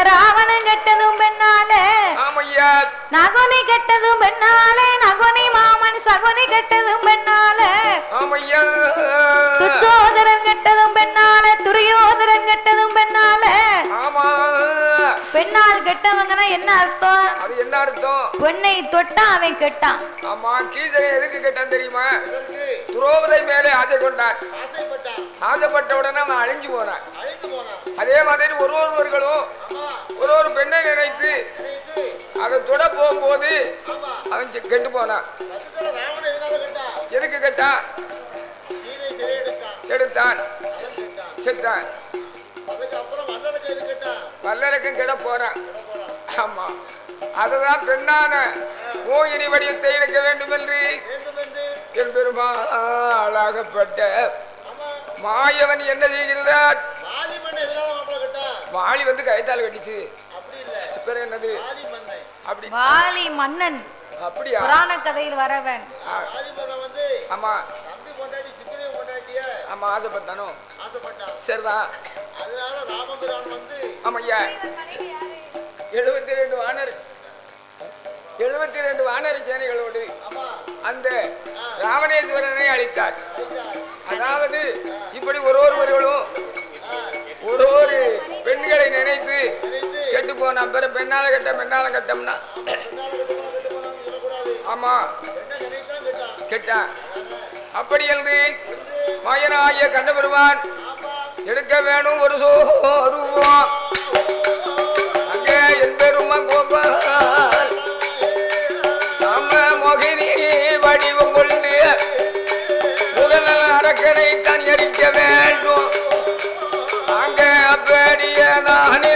ராவணன் கெட்டதும் பெண்ணாலே நகுனி கெட்டதும் பெண்ணாலே நகுனி மாமன் சகுனி கெட்டதும் பெண்ணாலே துச்சோதரன் கெட்டதும் பெண்ணாலே துரியோதரன் கெட்டதும் பெண்ணாலே பெண்ணால் கெட்டவங்கன்னா என்ன அர்த்தம்? அது என்ன அர்த்தம்? பெண்ணை தொட்டா அவன் கெட்டான். ஆமா, கீசனை எதுக்கு கெட்டான் தெரியுமா? துரோபதை மேலே ஆசை கொண்டான். ஆசைப்பட்ட உடனே அவன் அழிஞ்சு போனான். அதே மாதிரி ஒருவர்களும் ஒரு பெண்ணை நினைத்து அதை தொட போகும்போது அவன் கெட்டு போனான். எதுக்கு கெட்டான்? எடுத்தான், செத்தான். வல்லரக்கம் கெட போறான். ஆமா, அதுதான் பெண்ணான மோகினி வடிவத்தை எடுக்க வேண்டும் என்று என் பெருமாளாகப்பட்ட மாயவன் என்ன செய்கிறார்? வாலி வந்து கயத்தால் கட்டிச்சு. பிறகு என்னது? அப்படி வாலி மன்னன். அப்படியா? புராண கதையில் வரவன். ஆமா ஆமா, ஆசைப்பட்டானோ? சரிதான். ஆமையா, 72 வானர சேனைகளோடு அந்த ராவணேஸ்வரனை அழித்தார். அதாவது இப்படி ஒருவர்களும் ஒரு பெண்களை நினைத்து கெட்டு போனா. பிற பெண்ணால கட்டம்னா ஆமா கெட்டான். அப்படி என்று மாயனாகிய கண்டபெருமான் எடுக்க வேணும் ஒரு சோறுவோம். அங்கே என் பெருமான் கோபால் நம்ம மோகினி வடிவம் கொண்டு முதல் அரக்கனை தான் எரிக்க வேண்டும். அங்கே அப்படியதான்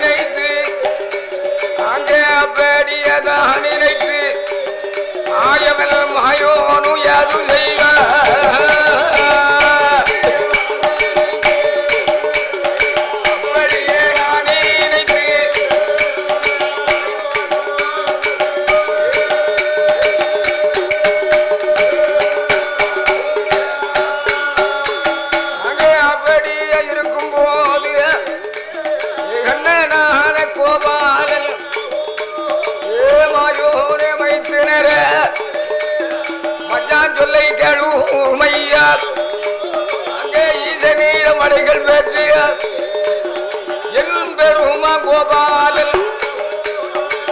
நினைத்து ஆயவல் மாயோ புகழ் பெற்றிய என் பெருமா கோபாலன்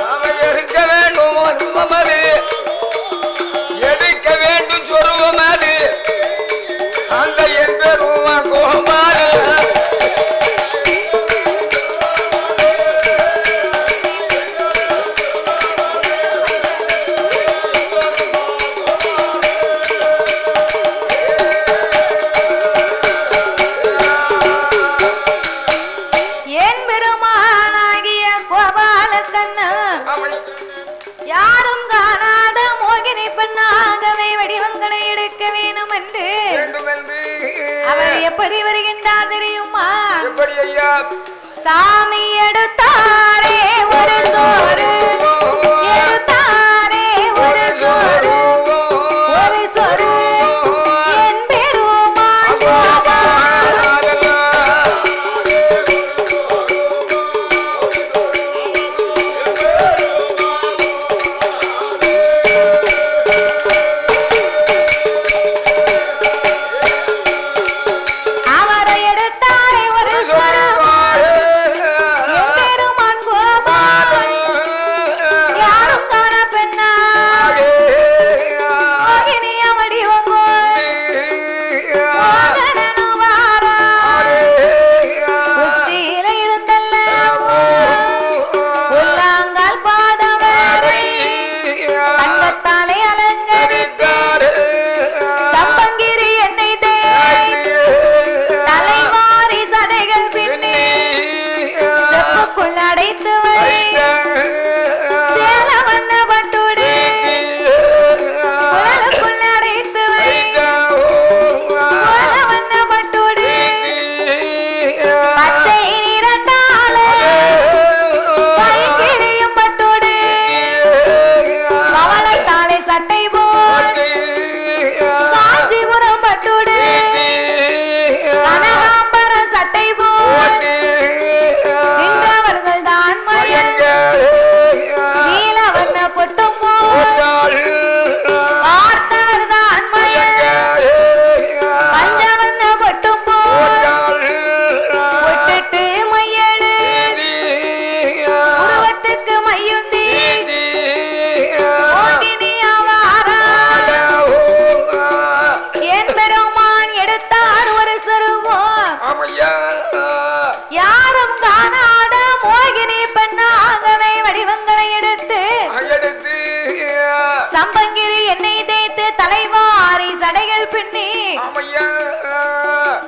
அவன் எடுக்க வேண்டும் அன்பமது எடுக்க வேண்டும் சொருவமது அந்த என் பெருமா கோபாலன் யாரும் காணாத மோகினி பெண்ணாகவே வடிவங்களை எடுக்க வேணும் என்று அவர் எப்படி வருகின்றார் தெரியுமா? எப்படி ஐயா? சாமி எடுத்தாரே ஒரு சோறு, எடுத்தாரே ஒரு சோறு, ஒரு சோறு என் பெருமான்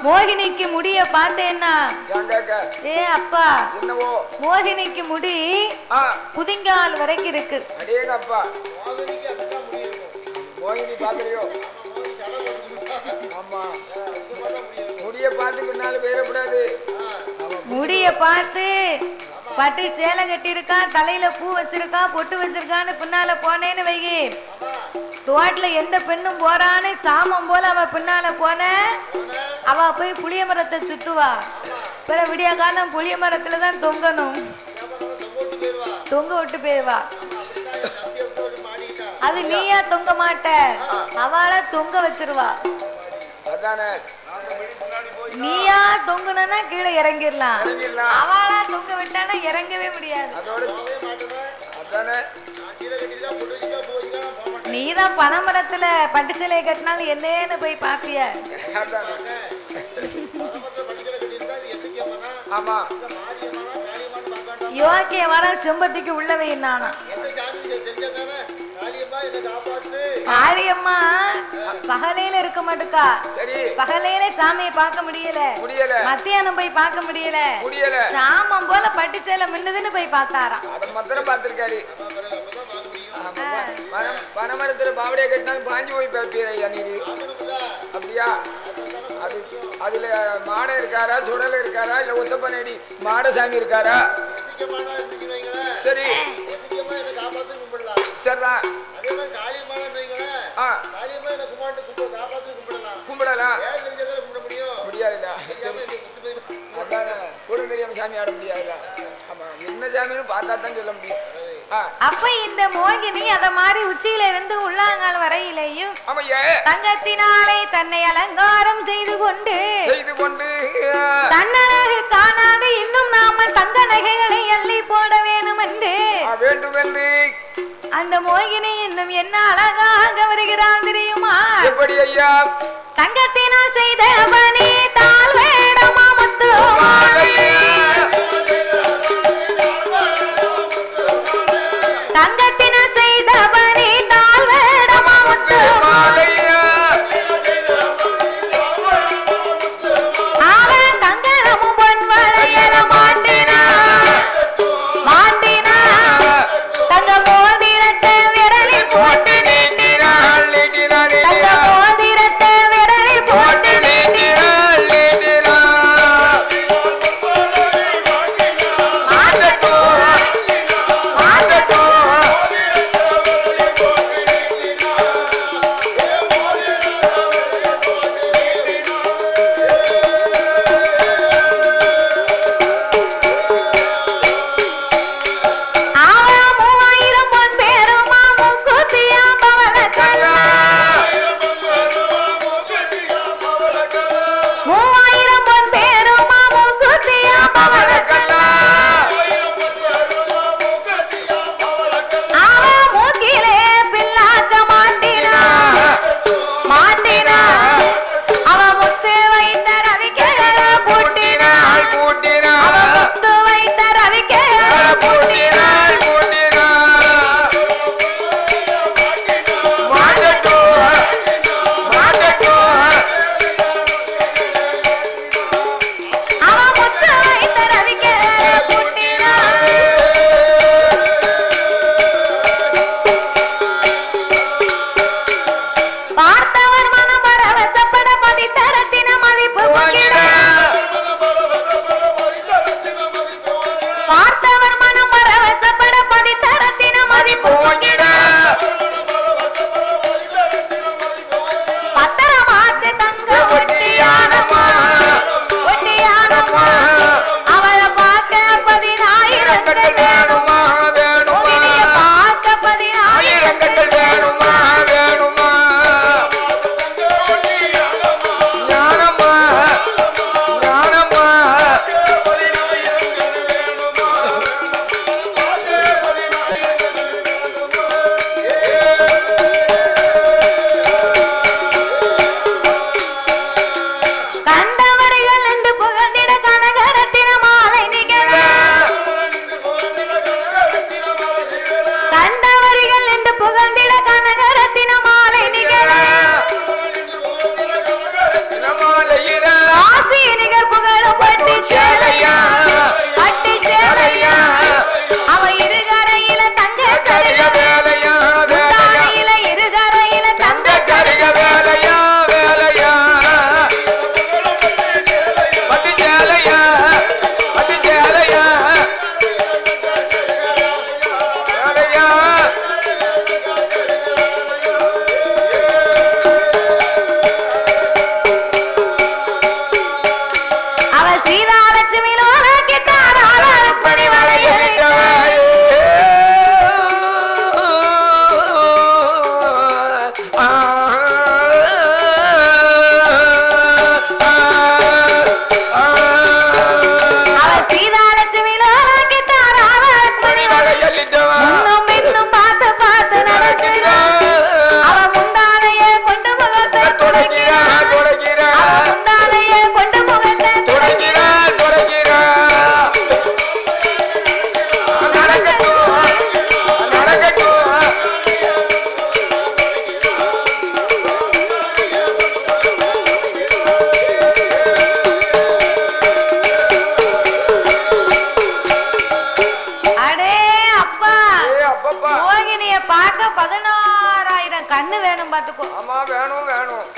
மோகினிக்கு முடிய பார்த்தேன்னா ஏ அப்பா மோகினிக்கு முடி புதிங்கால் வரைக்கும் இருக்கு. முடிய பார்த்து பட்டு சேலை கட்டி இருக்கா, தலையில பூ வச்சிருக்கா, பொட்டு வச்சிருக்கான்னு பின்னால போனேன்னு வைகி, ரோட்ல எந்த பெண்ணும் போறான்னு சாமம் போல அவ பின்னால போன அவ போய் புளிய மரத்தை சுத்துவா. பிற விடிய காலம் புளிய மரத்துலதான் தொங்கணும், தொங்க விட்டு போயிருவா. அது நீயா தொங்க மாட்ட, அவளா தொங்க வச்சிருவா. நீயா தொங்குனா கீழே இறங்கிடலாம், அவளா தொங்க விட்டானா இறங்கவே முடியாது. நீதான் பனைமரத்துல பட்டு சிலை கட்டினாலும் என்னன்னு போய் பாப்பிய. யோக்கிய வர செம்பத்திக்கு உள்ளவை நானா காளியம்மா பகலையில இருக்க மாட்டுக்கா, பகலையில சாமியை பார்க்க முடியல, மத்தியானம் போய் பார்க்க முடியல, சாமம் போல பட்டு சேலை மின்னுதுன்னு போய் பார்த்தாராம். பனைமரத்துல பாவடையை கட்டினாலும் பாஞ்சு போய் பார்ப்பீரையா நீரு? அப்படியா? அதுல மாடை இருக்காரா, சுடல் இருக்காரா, இல்ல ஒத்தப்பனடி மாடசாமி இருக்காரா? சரி சரிதான் கும்பிடலாம் முடியாதுல்ல, அதான் கூட தெரியாம சாமி ஆட முடியாதுல்ல. ஆமா என்ன சாமின்னு பார்த்தா தான் சொல்ல முடியும். அப்ப இந்த மோகினி அத மாதிரி உச்சியில இருந்து உள்ளாங்கால் வரையிலேயும் தங்கத்தினாலே தன்னை அலங்காரம் செய்து கொண்டு தன்னழகு காணாது இன்னும் நாம தங்க நகைகளை அள்ளி போட வேணும் என்று அந்த மோகினி இன்னும் என்ன அழகாக வருகிறான் தெரியுமா? எப்படி ஐயா? தங்கத்தினால் செய்த பணி தாழ் வேடமா முத்து தங்கத்தினால் செய்த பணி தாழ் வேடமா முத்து அவன் தங்கரமும் பொன் வளையல மாட்டினா தங்க மோதிரத்தை விரலில் போட்டு நீட்டினாள் தங்க மோதிரத்தை விரலில் போட்டு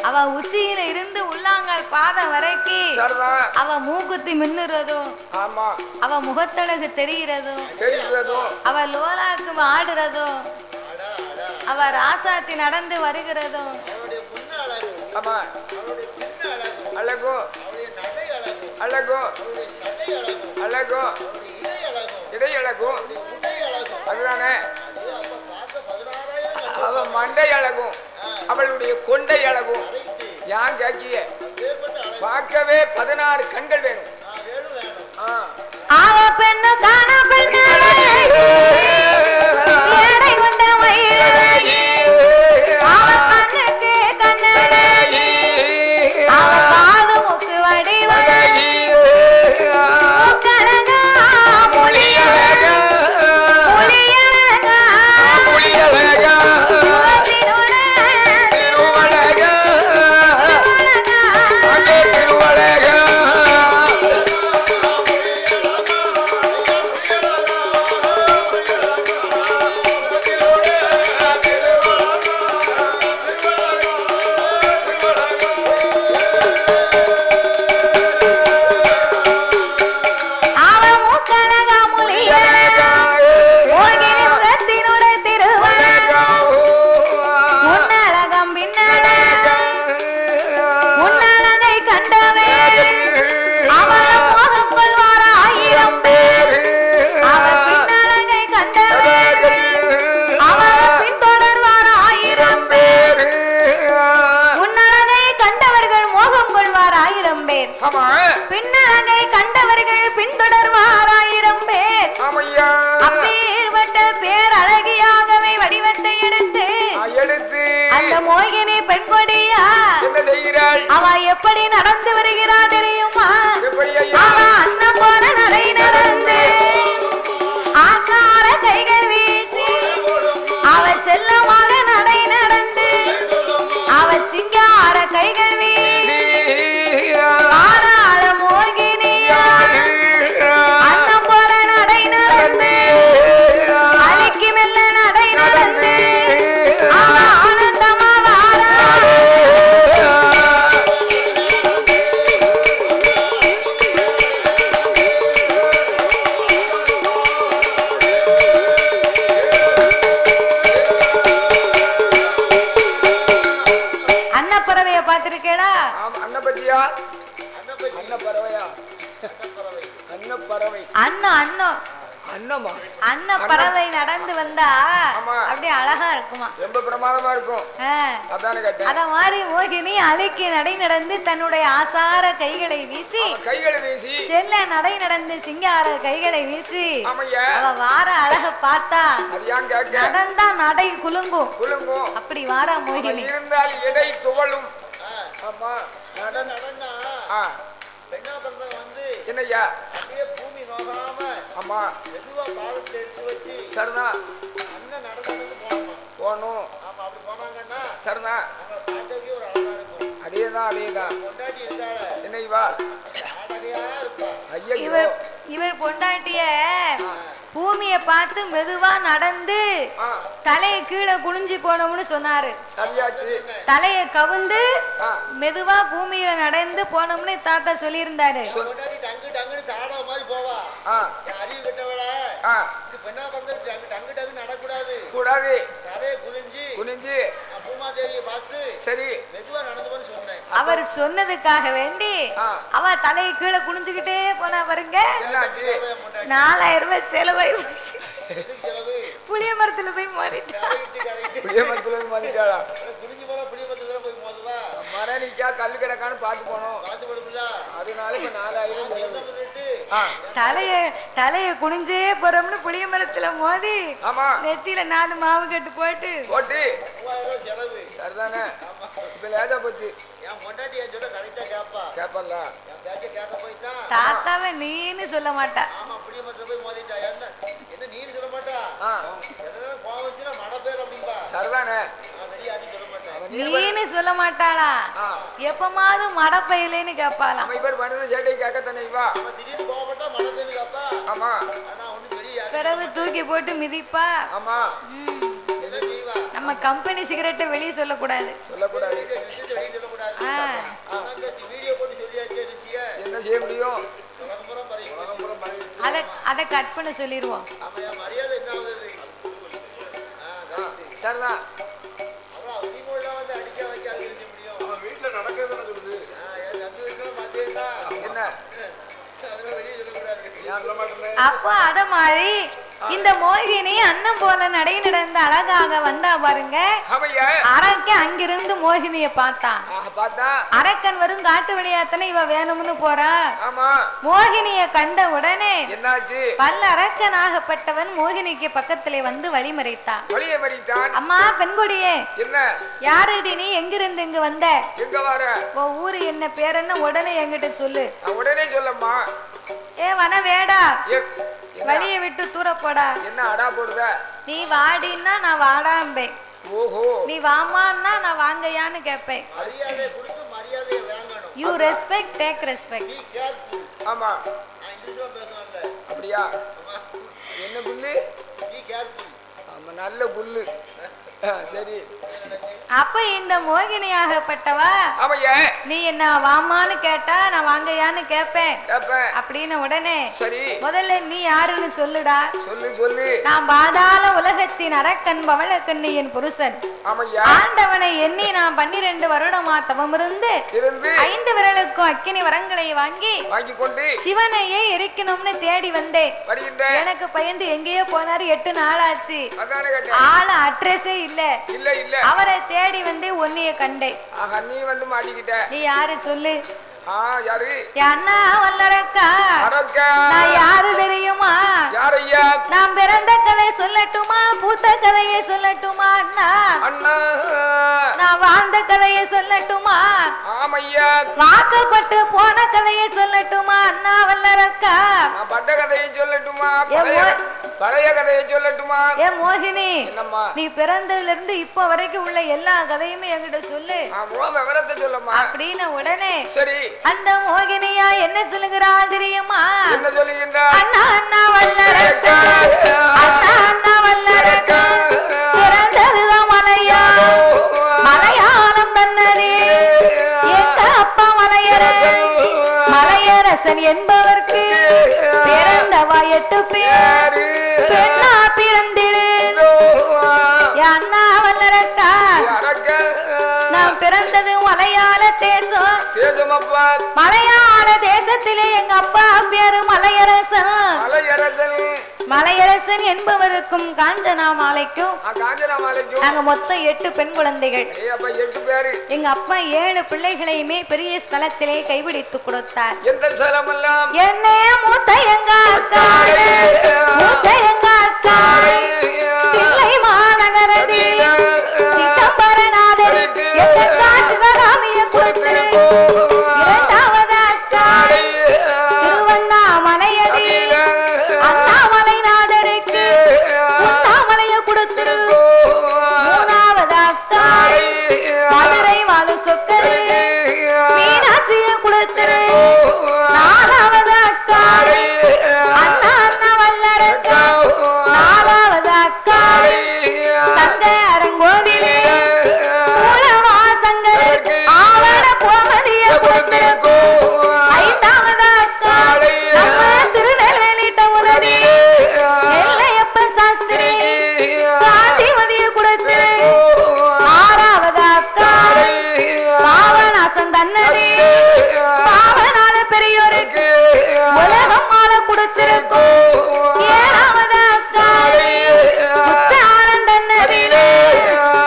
அவ உச்சியில இருந்து உள்ளாங்கால் பாதம் வரைக்கும் அவ மூக்குத்தி மின்னுறதும் அவ முகத்தழகு தெரிகிறதும் அவ லோலாக்கு ஆடுறதும் அவ ராசாத்தி நடந்து வருகிறதும் அழகோ அழகோ அழகோ இடையழகோ அதுதானே அவன் மண்டை அழகும் அவளுடைய கொண்டை அழகும் யான் கேக்கிய பார்க்கவே 16 கண்கள் வேணும். ஆவ பெண்ணு காண பெண்ணு ஏடை கொண்ட மயிலழகி அவ கண்ணுக்கு கண்ணழகி அவ காது மூக்கு வடிவழகி மூக்கழகா மொழியழகா மொழியழகா மொழியழகா திருவழகா திருவழகா அவ மூக்கழகா மொழியழகா மோகினி முகத்தினுட திருவழகா முன்னழகம் பின்னழகா முன்னழகை கண்டவே அவள மோகம் கொள்வார 1000 பேர் அவள் பின்னழகை கண்டவே அவள பின்தொடர்வார 1000 பேர் முன்னழகை கண்டவர்கள் மோகம் கொள்வார் 1000 பேர் ஆமா பின்னழகை கண்டவர்கள் பின்தொடர்வார் 1000 பேர் ஆமையா அப்பேற்பட்ட பேரழகியாகவே வடிவத்தை எடுத்து எடுத்து அந்த மோகினி பெண் கொடியா என்ன செய்கிறாள்? அவ எப்படி நடந்து வருகிறா தெரியுமா? எப்படி ஐயா? அவ அன்னம் போல நடை நடந்து ஆசார கைகள் வீசி அவ செல்லமாக நடை நடந்து அவ சிங்கார கைகள் வீசி ஆறார மோகினியா அன்னம் போல நடை நடந்து அலிக்கு மெல்ல நடை நடந்து அவ ஆனந்தமா வாரா அன்னப்பறவைய பாத்திருக்கேடா? ஆமா, அன்னப்பச்சியா அன்னப்பறவையா அன்னப்பறவை அன்னம் அன்னமா அன்னப்பறவை நடந்து வந்தா ஆமா. அப்படியே அழகா இருக்குமா. ரொம்ப பிரமாதமா இருக்கும். ஆ. அதானே கேட்டேன். அத மாதிரி மோகினி அழுக்கி நடை நடந்து தன்னுடைய ஆசார கைகளை வீசி கைகளை வீசி செல்ல நடை நடந்து சிங்கார கைகளை வீசி ஆமையா அவ வார அழக பார்த்தா அது ஏன் கேட்க நடந்தா நடை குலுங்கும். குலுங்கும் அப்படி வாரா மோகினி. இருந்தால் எடை துவளும். ஆமா நடனா ஆ பெண்ணா பண்றவங்க வந்து என்னய்யா அப்படியே பூமி நோகாம ஆமா மெதுவா பாதத்தை எடுத்து வச்சு சரிதான் அண்ணன் நடந்து போகணும். போகணும். ஆமா அப்படி போனாங்கன்னா சரிதான் நம்ம பாட்டவே ஒரு அழகா இருக்கும். அதேதான் கொண்டாடி இருக்காள என்ன இவா அழகையா இருப்பா. ஐயா இவர் பொண்டாட்டிய பூமிய பார்த்து மெதுவா நடந்து ஆ தலையை கீழே குனிஞ்சு போனோம்னு சொன்னாரு. சரியாச்சு. தலைய கவுந்து ஆ மெதுவா பூமியில நடந்து போனோம்னு தாத்தா சொல்லியிருந்தாரு. கொண்டாடி டங்கு டங்குன்னு தாடா மாதிரி போவா. ஆ என் அறிவு கட்டவள ஆ இது பெண்ணா பண்றது டங்கு டங்கு டங்கு நடக்கூடாது. கூடாது. தலையை குனிஞ்சு குனிஞ்சு பூமாதேவியை பார்த்து சரி மெதுவா நடந்து போன்னு சொன்னேன். அவர் சொன்னதுக்காக வேண்டி ஆ. அவ தலையை கீழே குனிஞ்சுக்கிட்டே போனா பாருங்க. என்னாச்சு? 4000 ரூபாய் செலவாய் எதுக்கு செலவு? புளிய மரத்துல போய் மாறிட்டா. கரெக்ட் புளிய மரத்துல மாறிட்டாளா? குனிஞ்சு போல புளிய மரத்துல போய் மோதுவா. மரணிக்கா கல்லு கிடக்கான்னு பார்த்து போனோம். பார்த்து படுப்புல அதனால இப்ப 4000 செலவு. ஆ தலைய குனிஞ்சே போறோம்னு புளிய மரத்துல மோதி ஆமா நெத்தியில 4 மாவு கட்டு போட்டு போட்டு 3000 செலவு. சரிதானே இப்ப லேஜா போச்சு. என் பொண்டாட்டி என் சொல்ல கரெக்டா கேப்பா. கேப்பல்ல என் பேச்ச கேட்க போய்தான் தாத்தாவை நீன்னு சொல்ல மாட்டா. ஆமா புளிய மரத்துல போய் மோதிட்டா. என்ன நீன்னு சொல்ல மாட்டா. ஆ எதாவது கோவம் வச்சுன்னா மழை பேர் அப்படின்பா. சரிதானே நான் வெளியே யாரையும் சொல்ல மாட்டேன். நீன்னு சொல்ல மாட்டாளா? ஆ எப்பமாவது மடப்பையிலேன்னு கேட்பாளாம். நம்ம இப்ப பண்ணுற சேட்டை கேட்கத்தானே இவா. அவன் திடீர்னு கோவப்பட்டா மழை பேரு கேப்பா. ஆமா ஆனா ஒண்ணு வெளியே யாரையும் பிறகு தூக்கி போட்டு மிதிப்பா. ஆமா என்ன செய்வா? நம்ம கம்பெனி சிகரெட்டை வெளியே சொல்லக்கூடாது. சொல்லக்கூடாது. விஷயத்தை வெளியே சொல்லக்கூடாது. ஆ. ஆனா வீடியோ போட்டு சொல்லியாச்சு என்ன செய்ய? என்ன செய்ய முடியும்? உலகம்புறம் பரவி. அதை கட் பண்ண சொல்லிடுவோம். ஆமா என் மரியாதை என்ன ஆகுது? சரிதான். அப்புறம் அவதிமொழிலாம் வந்து அடிக்க வைக்க அது இருக்க முடியும். அவன் வீட்டுல நடக்கிறதுன்னு சொல்லுது. என் தம்பி வீட்டுல மாட்டேன்னா என்ன அதெல்லாம் வெளியே சொல்லக்கூடாது. ஏன் சொல்ல மாட்டேன்? அப்போ அத மாதிரி இந்த மோகினி அண்ணன் போல நடை நடந்து அழகாக வந்தா பாருங்க. ஆமையா அரக்கன் அங்கிருந்து மோகினிய பார்த்தான். பார்த்தா அரக்கன் வரும் காட்டு வழியாத்தனை இவ வேணும்னு போறா. ஆமா மோகினிய கண்ட உடனே என்னாச்சு? பல்ல அரக்கனாகப்பட்டவன் மோகினிக்கு பக்கத்திலே வந்து வழிமறைத்தான். வழியை மறித்தான். அம்மா பெண்கொடியே, என்ன யாரடி நீ? எங்கிருந்து இங்க வந்த? எங்க வர? உன் ஊரு என்ன, பேர் என்ன? உடனே என்கிட்ட சொல்லு. நான் உடனே சொல்லம்மா. ஏ வன வேடா, என்ன வழியை விட்டு தூர போடா. என்ன அடா போடுத? நீ வாடின்னா நான் வாடாம்பேன், ஓஹோ நீ வாமான்னா நான் வாங்கையான்னு கேட்பேன். மரியாதை கொடுத்து மரியாதையை வாங்கணும். You respect take respect. Be careful. ஆமா நான் இங்கிலீஷ்ல பேசுவேன்ல. அப்படியா? என்ன புல்லு? Be careful. ஆமா நல்ல புல்லு. சரி அப்ப இந்த மோகினியாகப்பட்டவா ஆமையா நீ என்ன வாமான்னு கேட்டா நான் வாங்கையான்னு கேட்பேன் கேப்பேன். அப்படின்னு உடனே சரி முதல்ல நீ யாருன்னு சொல்லுடா. சொல்லு சொல்லு. நான் பாதாள உலகத்தின் அரக்கன் பவளக்கண்ணியின் புருஷன். ஆமையா ஆண்டவனை எண்ணி நான் 12 வருடமா தவம் இருந்து இருந்து 5 விரலுக்கும் அக்கினி வரங்களை வாங்கி வாங்கி கொண்டு சிவனையே எரிக்கணும்னு தேடி வந்தேன். வருகின்ற எனக்கு பயந்து எங்கேயோ போனாரு. 8 நாள் ஆச்சு. அதானே கேட்டேன். ஆள அட்ரஸே இல்ல. இல்ல இல்ல அவரை தேடி வந்து ஒன்னிய கண்டேன். ஆஹா நீ வந்து மாட்டிக்கிட்ட. நீ யாரு சொல்லு. யாரு? என் அண்ணா வல்லரக்கா. அரக்கா நான் யாரு தெரியுமா? யாரையா? நான் பிறந்த கதை சொல்லட்டுமா, பூத்த கதையை சொல்லட்டுமா அண்ணா? அண்ணா நான் வாழ்ந்த கதையை சொல்லட்டுமா, ஆமையா வாக்கப்பட்டு போன கதையை சொல்லட்டுமா அண்ணா வல்லரக்கா? நான் பட்ட கதையை சொல்லட்டுமா, ஏ பழைய கதையை சொல்லட்டுமா? ஏ மோகினி, என்னம்மா? நீ பிறந்ததுல இருந்து இப்ப வரைக்கும் உள்ள எல்லா கதையுமே என்கிட்ட சொல்லு விவரத்தை சொல்லம்மா. அப்படின்னு உடனே சரி அந்த மோகினியா என்ன சொல்லுகிறாள் தெரியுமா? என்ன சொல்லுகின்றா? அண்ணா அண்ணா வல்லரக்கா, அண்ணா அண்ணா வல்லரக்கா, பிறந்ததுதான் மலையாளம் தன்னதே. எங்க அப்பா மலையரசன், மலையரசன் என்பவர்க்கு பிறந்தவா 8 பேர் பெண்ணா பிறந்திரு. அண்ணா வல்லரக்கா, நான் பிறந்தது மலையாள தேசம். தேசமப்பா மலையாள தேசத்திலே எங்க அப்பா பேரு மலையரசன். மலையரசன் மலையரசன் என்பவருக்கும் காஞ்சனா மாலைக்கும் காஞ்சனா மாலைக்கும் நாங்க மொத்தம் 8 பெண் குழந்தைகள். 8 பேரு. எங்க அப்பா 7 பிள்ளைகளையுமே பெரிய ஸ்தலத்திலே கைபிடித்து கொடுத்தார். எந்த ஸ்தலம் எல்லாம்? என்னைய மூத்த எங்க அக்கா, மூத்த எங்க அக்கா தில்லை மாநகரத்தில் சிதம்பரநாதருக்கு எத்தக்கா சிவகாமிய கொடுத்து. இரண்டாவது அக்கா திருவண்ணாமலையடில் அண்ணாமலைநாதருக்கு உண்ணாமலைய கொடுத்திரு. மூணாவது அக்கா மதுரை வாழு சொக்கருக்கு மீனாட்சிய கொடுத்திரு. நாலாவது அக்கா அண்ணா அண்ணா வல்லரக்கா. நாலாவது அக்கா சங்கரங்கோவிலே மூலவாசங்கருக்கு ஆவண கோமதிய கொடுத்திருக்கு. ஐந்தாவது அக்கா நம்ம திருநெல்வேலி டவுனடி நெல்லையப்ப சாஸ்திரி காந்திமதிய கொடுத்திரு. ஆறாவது அக்கா பாவநாசன் தன்னதி பாவநாத பெரியோருக்கு உலகம் மாலை கொடுத்திருக்கும். ஏழாவது அக்கா உச்சாலன் தன்னதிலே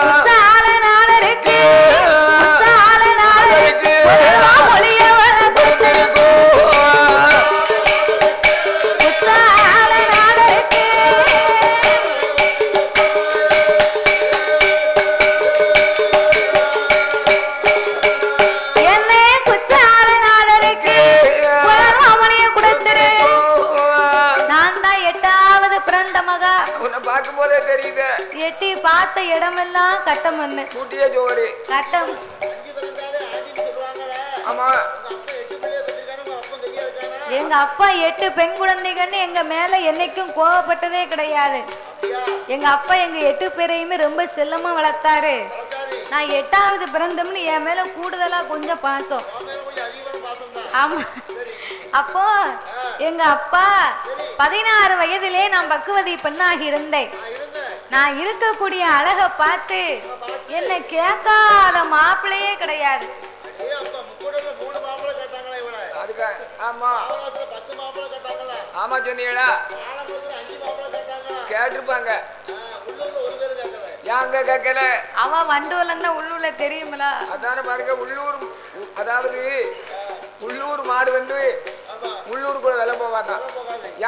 உச்சாலநாதருக்கு உச்சாலநாதருக்கு ஒளிய வர கொடுத்திருக்கும். உச்சாலநாதருக்கு என்னை குச்சாலநாதருக்கு உலகமணிய கொடுத்திரு. நான் தான் 8வது பிறந்த மகா. உன்னை பார்க்கும் போதே தெரியுது. எட்டி பார்த்த இடமெல்லாம் கட்டம் மண்ணு. கூட்டிய ஜோறு. கட்டம் 5 பிறந்தாலே ஆண்டின்னு சொல்றாங்களே. ஆமா உங்க அப்பா 8 பிள்ளைய பெற்றிருக்காரு. உங்க அப்பன் பெரியாரு தானே? எங்க அப்பா 8 பெண் குழந்தைகள்னு எங்க மேல என்னைக்கும் கோவப்பட்டதே கிடையாது. அப்படியா? எங்க அப்பா எங்க 8 பேரையுமே ரொம்ப செல்லமா வளர்த்தாரு. வளர்த்தாரு. நான் 8வது பிறந்தோம்னு என் மேல கூடுதலா கொஞ்சம் பாசம். உன் மேல கொஞ்சம் அதிகமான பாசம் தான். ஆமா. அப்போ எங்க அப்பா 16 வயதிலே நான் பக்குவதி பெண்ணாகி இருந்தேன். நான் இருந்தேன். நான் இருக்கக்கூடிய அழக பார்த்து என்ன கேட்காத மாப்பிள்ளையே கிடையாது. ஏய் அப்பா முக்கூடல 3 மாப்பிள்ளை கேட்டாங்களா இவளை? அதுக்கு ஆமா ஆவலாத்துல 10 மாப்பிள்ளை கேட்டாங்களா? ஆமா சொன்னீங்களா? ஆலங்குளத்துல 5 மாப்பிள்ளை கேட்டாங்க. கேட்டிருப்பாங்க. உள்ளூர்ல ஒரு பேரு கேட்கல. ஏங்க கேட்கல? அவன் வண்டூர்ல உள்ளூர்ல தெரியுமில. அதான பாருங்க உள்ளூர், அதாவது உள்ளூர் மாடு வந்து உள்ளூருக்குள்ள விலை போவாங்க.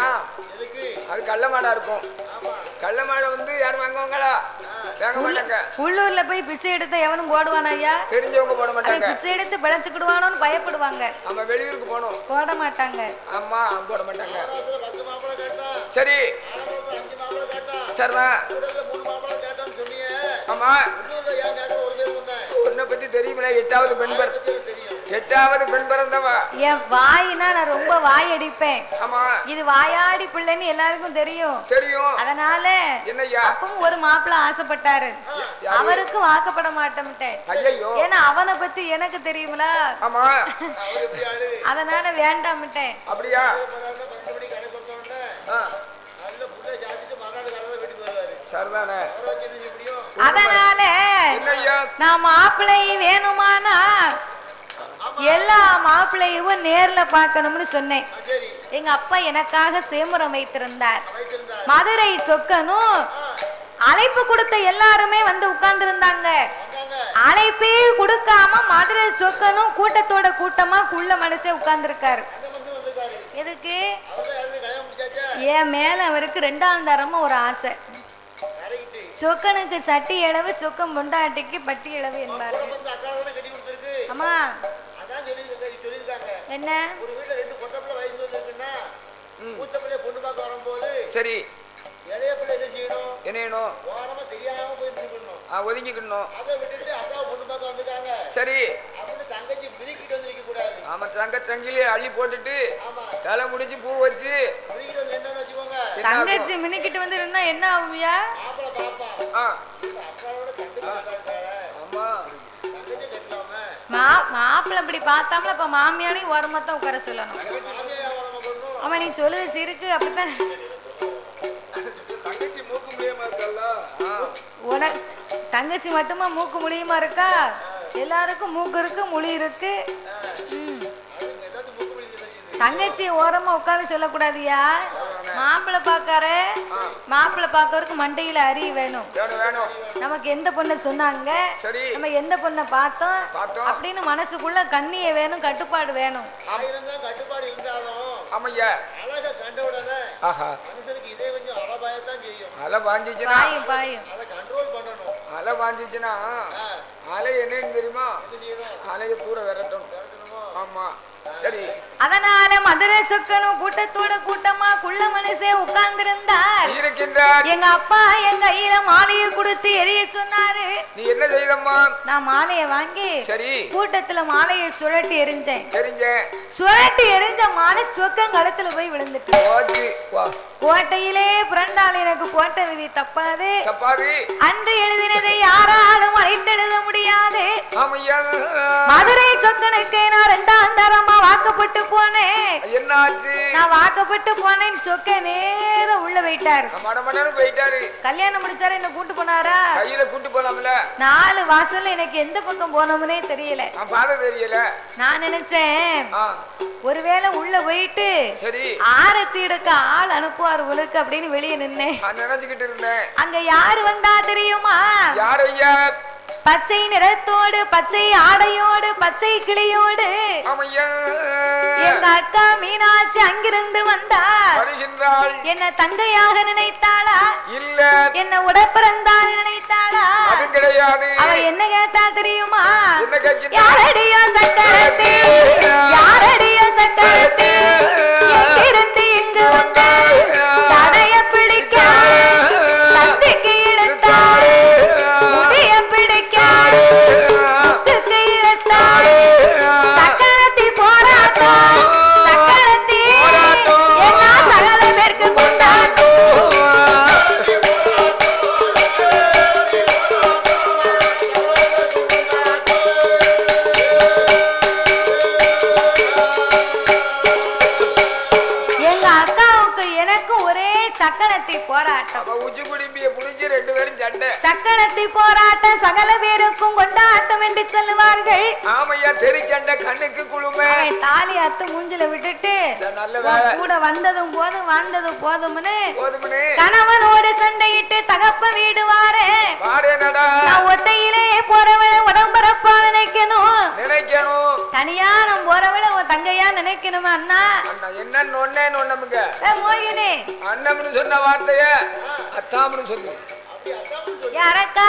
ஏன்? அது கள்ள மாடா இருக்கும். கள்ள மாடை வந்து யாரும் வாங்குவாங்களா? வாங்க மாட்டாங்க. உள்ளூர்ல போய் பிச்சை எடுத்த எவனும் போடுவானா ஐயா? தெரிஞ்சவங்க போட மாட்டாங்க. பிச்சை எடுத்து பிழைச்சுக்கிடுவானோன்னு பயப்படுவாங்க. நம்ம வெளியூருக்கு போனோம், போட மாட்டாங்க. ஆமா போட மாட்டாங்க. சரி சரிண்ணா. ஆமா உன்னை பத்தி தெரியுமில்ல, 8வது பெண் பிறந்தவா. என் வாயினா நான் ரொம்ப வாய் அடிப்பேன். ஆமா இது வாயாடி பிள்ளைன்னு எல்லாருக்கும் தெரியும். அதனால என்னய்யா அப்பவும் ஒரு மாப்பிள்ள ஆசைப்பட்டாரு. அவருக்கு வாக்கப்பட மாட்டேன்ட்டேன். ஏன்னா அவனை பத்தி எனக்கு தெரியுமில. ஆமா அதனால வேண்டாம்ட்டேன். அப்படியா? அதனால நான் மாப்பிள்ளை வேணுமானா எல்லா மாப்பிள்ளையும் நேர்ல பார்க்கணும்னு சொன்னேன். எங்க அப்பா எனக்காக சேமுரம் வைத்திருந்தார். மதுரை சொக்கனும் அழைப்பு கொடுத்த எல்லாருமே வந்து உட்கார்ந்து இருந்தாங்க. அழைப்பே கொடுக்காம மதுரை சொக்கனும் கூட்டத்தோட கூட்டமா குள்ள மனசே உட்கார்ந்து இருக்காரு. எதுக்கு? என் மேல அவருக்கு 2ஆம் தரமா ஒரு ஆசை. சொக்கனுக்கு சட்டி அளவு, சொக்கம் பொண்டாட்டிக்கு பட்டி அளவு என்பாரு. ஆமா என்ன சரி என்ன ஒதுங்கிக்கணும். சரி ஆமா தங்கச்சிலே அள்ளி போட்டுட்டு தலை முடிச்சு பூ வச்சு தங்கச்சி மினிக்கிட்டு வந்து என்ன ஆகுமியா? மாப்பிள்ள இப்படி பார்த்தாமல இப்ப மாமியாரையும் ஓரமாத்தான் உட்கார சொல்லணும். ஆமா நீ சொல்லுது சிறுக்கு அப்படித்தான். உனக்கு தங்கச்சி மட்டுமா மூக்கு முழியுமா இருக்கா? எல்லாருக்கும் மூக்கு இருக்கு, முழி இருக்கு. தங்கச்சி ஓரமா உட்கார்ந்து சொல்லக்கூடாதியா? மாப்பிள்ளை பாக்காரு, மாப்பிள்ளை பாக்கறதுக்கு மண்டையில அறி வேணும். நமக்கு எந்த பொண்ணை சொன்னாங்க, நம்ம எந்த பொண்ணை பார்த்தோம் அப்படின்னு மனசுக்குள்ள கண்ணிய வேணும், கட்டுப்பாடு வேணும். கட்டுப்பாடு இருந்தாலும் அழக கண்ட உடனே மனுஷனுக்கு இதே கொஞ்சம் அலபாயத்தான் செய்யும். அலை பாஞ்சிச்சுன்னா பாயும் அதை கண்ட்ரோல் பண்ணணும். அலை பாஞ்சிச்சுன்னா அலை என்னன்னு தெரியுமா? அலைய தூர விரட்டணும். ஆமா சரி. அதனால மதுரை சொக்கனும் கூட்டத்தோட கூட்டமா குள்ள மனசே உட்கார்ந்திருந்தார். எங்க அப்பா என் கையில மாலையை கொடுத்து எரிய சொன்னாரு. நீ என்ன செய்தம்மா? நான் மாலையை வாங்கி சரி கூட்டத்துல மாலையை சுழட்டி எரிஞ்சேன். சுழட்டி எரிஞ்ச மாலை சொக்கன் கழுத்துல போய் விழுந்துட்டு கோட்டையிலே பிறந்தால் எனக்கு கோட்டை விதி தப்பாது. அன்று எழுதினதை யாராலும் அழைத்தெழுத முடியாது. மதுரை சொக்கனுக்கு நான் 2ஆம் தரமா வாக்கப்பட்டு போனேன். என்னாச்சு? நான் வாக்கப்பட்டு போனேன். சொக்க நேரம் உள்ள போயிட்டாரு. கல்யாணம் முடிச்சாரு. என்ன கூட்டு போனாரா? கையில கூட்டு போலாம்ல. 4 வாசல்ல எனக்கு எந்த பக்கம் போனோம்னே தெரியல. நான் நினைச்சேன் ஒருவேளை உள்ள போயிட்டு ஆரத்தி எடுக்க ஆள் அனுப்புவார் உலக்கு அப்படின்னு வெளியே நின்னேன். நினைச்சுக்கிட்டு இருந்தேன். அங்க யாரு வந்தா தெரியுமா? யார் ஐயா? பச்சை நிறத்தோடு, பச்சை ஆடையோடு, பச்சை கிளியோடு எங்க அக்கா மீனாட்சி அங்கிருந்து வந்தார். என்ன தங்கையாக நினைத்தாளா இல்ல என்ன உடப்பிறந்தான்னு நினைத்தாளா? அது கிடையாது. அவ என்ன கேட்டா தெரியுமா? யாரடியோ சக்கரத்தே, யாரடியோ சக்கரத்தே, எங்கிருந்து இங்கு வந்தாள், தடைய பிடிக்க சந்திக்கு இழுத்தாள், முடிய பிடிக்க முத்துக்கு இழுத்தாள். சக்கரத்தி போராட்டம், சக்கரத்தி என்ன சகல பேருக்கு கொண்டாட்டம். எங்க அக்காவுக்கு எனக்கு ஒரே சக்கரத்தி போராட்டம். உச்சி குடிப்பிய புடிச்சு 2 பேரும் சண்டை. சக்கரத்தி போராட்டம், சகல பேருக்கும் தெருவும் கொண்டாட்டம் என்று சொல்லுவார்கள். ஆமையா தெரிச்சண்ட கண்ணுக்கு குளுமை. தாலி அத்து மூஞ்சில விட்டுட்டு கூட வந்ததும் போதும் வாழ்ந்ததும் போதும்னு கணவனோடு சண்டையிட்டு தகப்ப வீடு வாரே. நான் ஒத்தையிலே போறவள உடம்பரப்பா நினைக்கணும். தனியா நம்ம போறவள உன் தங்கையா நினைக்கணும். அண்ணா என்னன்னு ஒன்னேன்னு மோகினி அண்ணம்னு சொன்ன வார்த்தைய அத்தாம்னு சொல்லு. யாரக்கா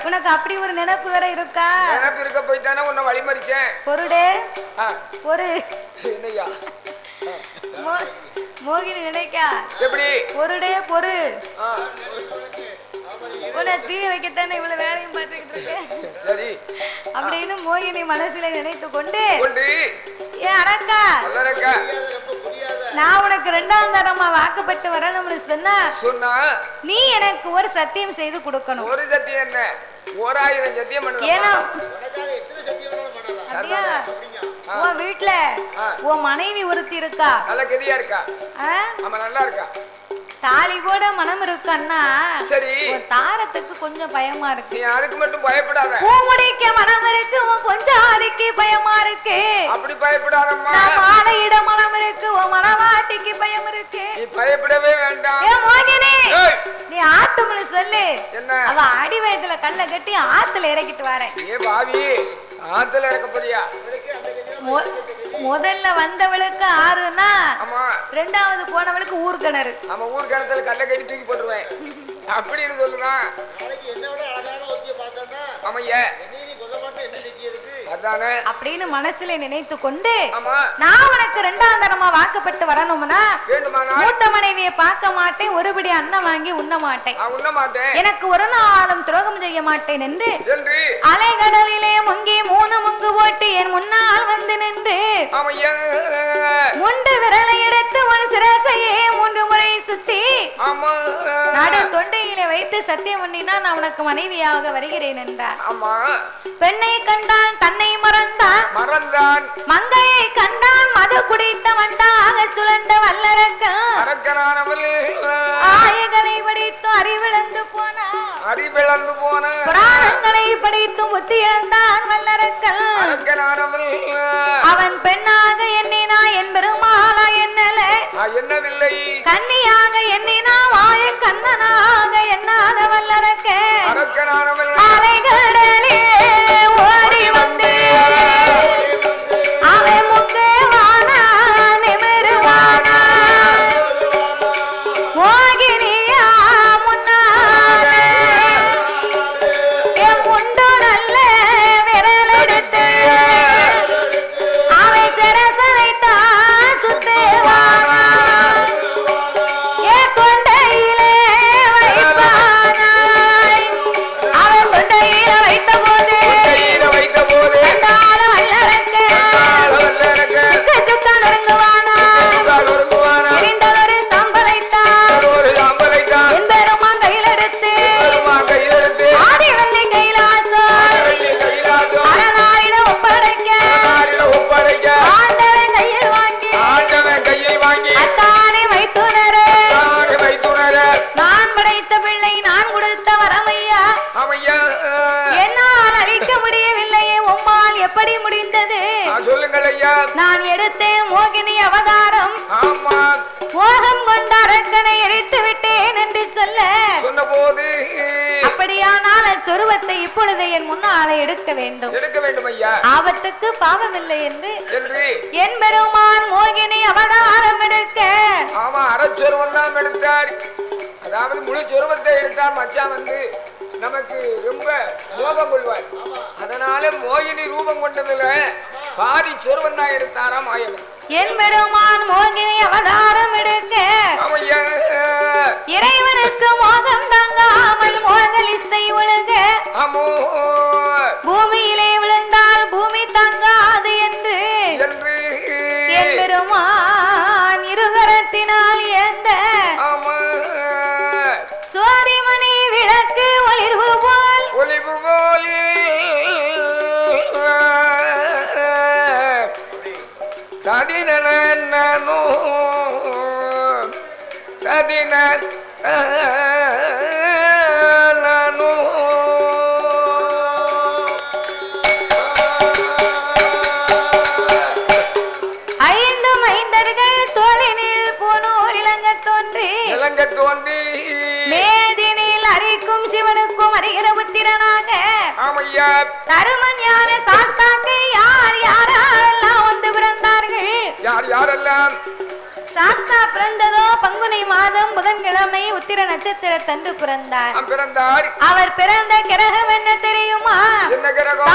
உனக்கு அப்படி ஒரு நினைப்பு வேற இருக்கா? நினைப்பு இருக்க போய் தானே உன்னை வழிமறிச்சேன். பொருடே ஒரு என்னையா மோகினி நினைக்கா எப்படி பொருடே பொரு உன்னை தீ வைக்கத்தானே இவ்வளவு வேலையும் பார்த்துக்கிட்டு இருக்கேன். சரி அப்படின்னு மோகினி மனசுல நினைத்து கொண்டு ஏன் அடக்கா நான் உனக்கு 2ஆம் தரமா வாக்கப்பட்டு வரணும்னு சொன்னா நீ எனக்கு ஒரு சத்தியம் செய்து கொடுக்கணும். ஒரு சத்தியம் என்ன? 1000 சத்தியம் பண்ணலாம். உன் வீட்டுல உன் மனைவி ஒருத்தி இருக்கா. நல்ல கெதியா இருக்கா? ஆமா நல்லா இருக்கா. தாலி கூட மனம் இருக்கான்னா சரி தாரத்துக்கு கொஞ்சம் பயமா இருக்கு. நீ அதுக்கு மட்டும் பயப்படாத. பூமுடிக்க மனம் இருக்கு உன் கொஞ்சம் அதுக்கு பயமா இருக்கு. அப்படி பயப்படாதம்மா. மாலையிட மனம் இருக்கு உன் மனவாட்டிக்கு பயம் இருக்கு. நீ பயப்படவே வேண்டாம். ஏ மோகினி நீ ஆட்டும்னு சொல்லு. என்ன அவ அடி வயதுல கல்ல கட்டி ஆத்துல இறக்கிட்டு வரேன். ஏ பாவி ஆத்துல இறக்க போறியா? முதல்ல வந்தவளுக்கு 6னா 2வது போனவளுக்கு ஊர் கிணறு. ஆமா ஊர் கிணத்துல கல்ல கட்டி தூக்கி போட்டுருவேன் அப்படின்னு சொல்லுதான். அப்படின்னு மனசுல நினைத்து கொண்டு நான் உனக்கு 2ஆம் தரமா வாக்கப்பட்டு வரணும்னா மூத்த மனைவியை பார்க்க மாட்டேன். ஒருபடி அன்னம் வாங்கி உண்ண மாட்டேன். எனக்கு ஒரு நாளும் துரோகம் செய்ய மாட்டேன் என்று அலைகடலிலே முங்கி 3 முங்கு போட்டு என் முன்னால் வந்து நின்று முண்டு விரலை எடுத்து உன் சிரசையே 3 முறை சுத்தி நடு தொண்டையிலே வைத்து சத்தியம் பண்ணினா நான் உனக்கு மனைவியாக வருகிறேன் என்றார். பெண்ணை கண்டான் தன்னை மறந்தான் மங்கையை கண்டான் மது குடித்த வண்டாக சுழண்ட வல்லரக்கன் ஆயகளை படித்து அறிவிழந்து போன புராணங்களை படித்து புத்தி இழந்தான் வல்லரக்கன். அவன் பெண்ணாக எண்ணினா என் பெருமாளா என்னவில்லை கன்னியாக எண்ணினா வாய கண்ணனாக எண்ணாத வல்லரக்கன் அலைகடலே ஓடி வந்து அவன் முக்குவானா நிமிருவானா மோகினியா முன்னாலே என் முண்டு நல்ல விரல் எடுத்து அவன் சிரசனைத்தான் சுத்துவானா என் தொண்டையிலே வைப்பானாய். அவன் தொண்டையில வைத்த போது நான் படைத்த பிள்ளை நான் கொடுத்த வரமையா என்னால் அழிக்க முடியவில்லையே உம்மால் எப்படி முடிந்தது? சொல்லுங்கள் ஐயா. நான் எடுத்தேன் மோகினி அவதாரம். மோகம் கொண்ட அரக்கனை எரித்து விட்டேன் என்று சொன்ன போது அப்படியானால் சொருவத்தை இப்பொழுது என் முன்னாலே எடுக்க வேண்டும் ஐயா. ஆபத்துக்கு பாவமில்லை என்று என் பெருமான் மோகினி அவதாரம் எடுக்க அரைச்சொருவம் தான் எடுத்தார். அதாவது முழு சொருவத்தை எடுத்தார். மச்சான் வந்து நமக்கு ரொம்ப மோகம் கொள்வார். அதனால மோகினி ரூபம் கொண்டதுல பாதி சொருவம் தான் எடுத்தாரா மாயவன். என் பெருமான் மோகினி அவதாரம் எடுக்க இறைவனுக்கு மோகம் தாங்காமல் மோகலிஸ்தை ஒழுக பூமியிலே விழுந்தால் பூமி தாங்காது என்று என் பெருமான் இருகரத்தினால் ஏந்த சோதிமணி விளக்கு ஒளிர்வு போல் ததினோ விளங்க தோன்றி மேதினில் அரிக்கும் சிவனுக்கும் அறிகிற புத்திரனாக ஆமையா தருமன் ஞான சாஸ்தாக்கு யார் யாரெல்லாம் வந்து பிறந்தார்கள். யார் யாரெல்லாம் சாஸ்தா பிறந்ததோ பங்குனி மாதம் புதன்கிழமை உத்திர நட்சத்திர தந்து பிறந்தார். பிறந்தார். அவர் பிறந்த கிரகம் என்ன தெரியுமா? என்ன கிரகம்?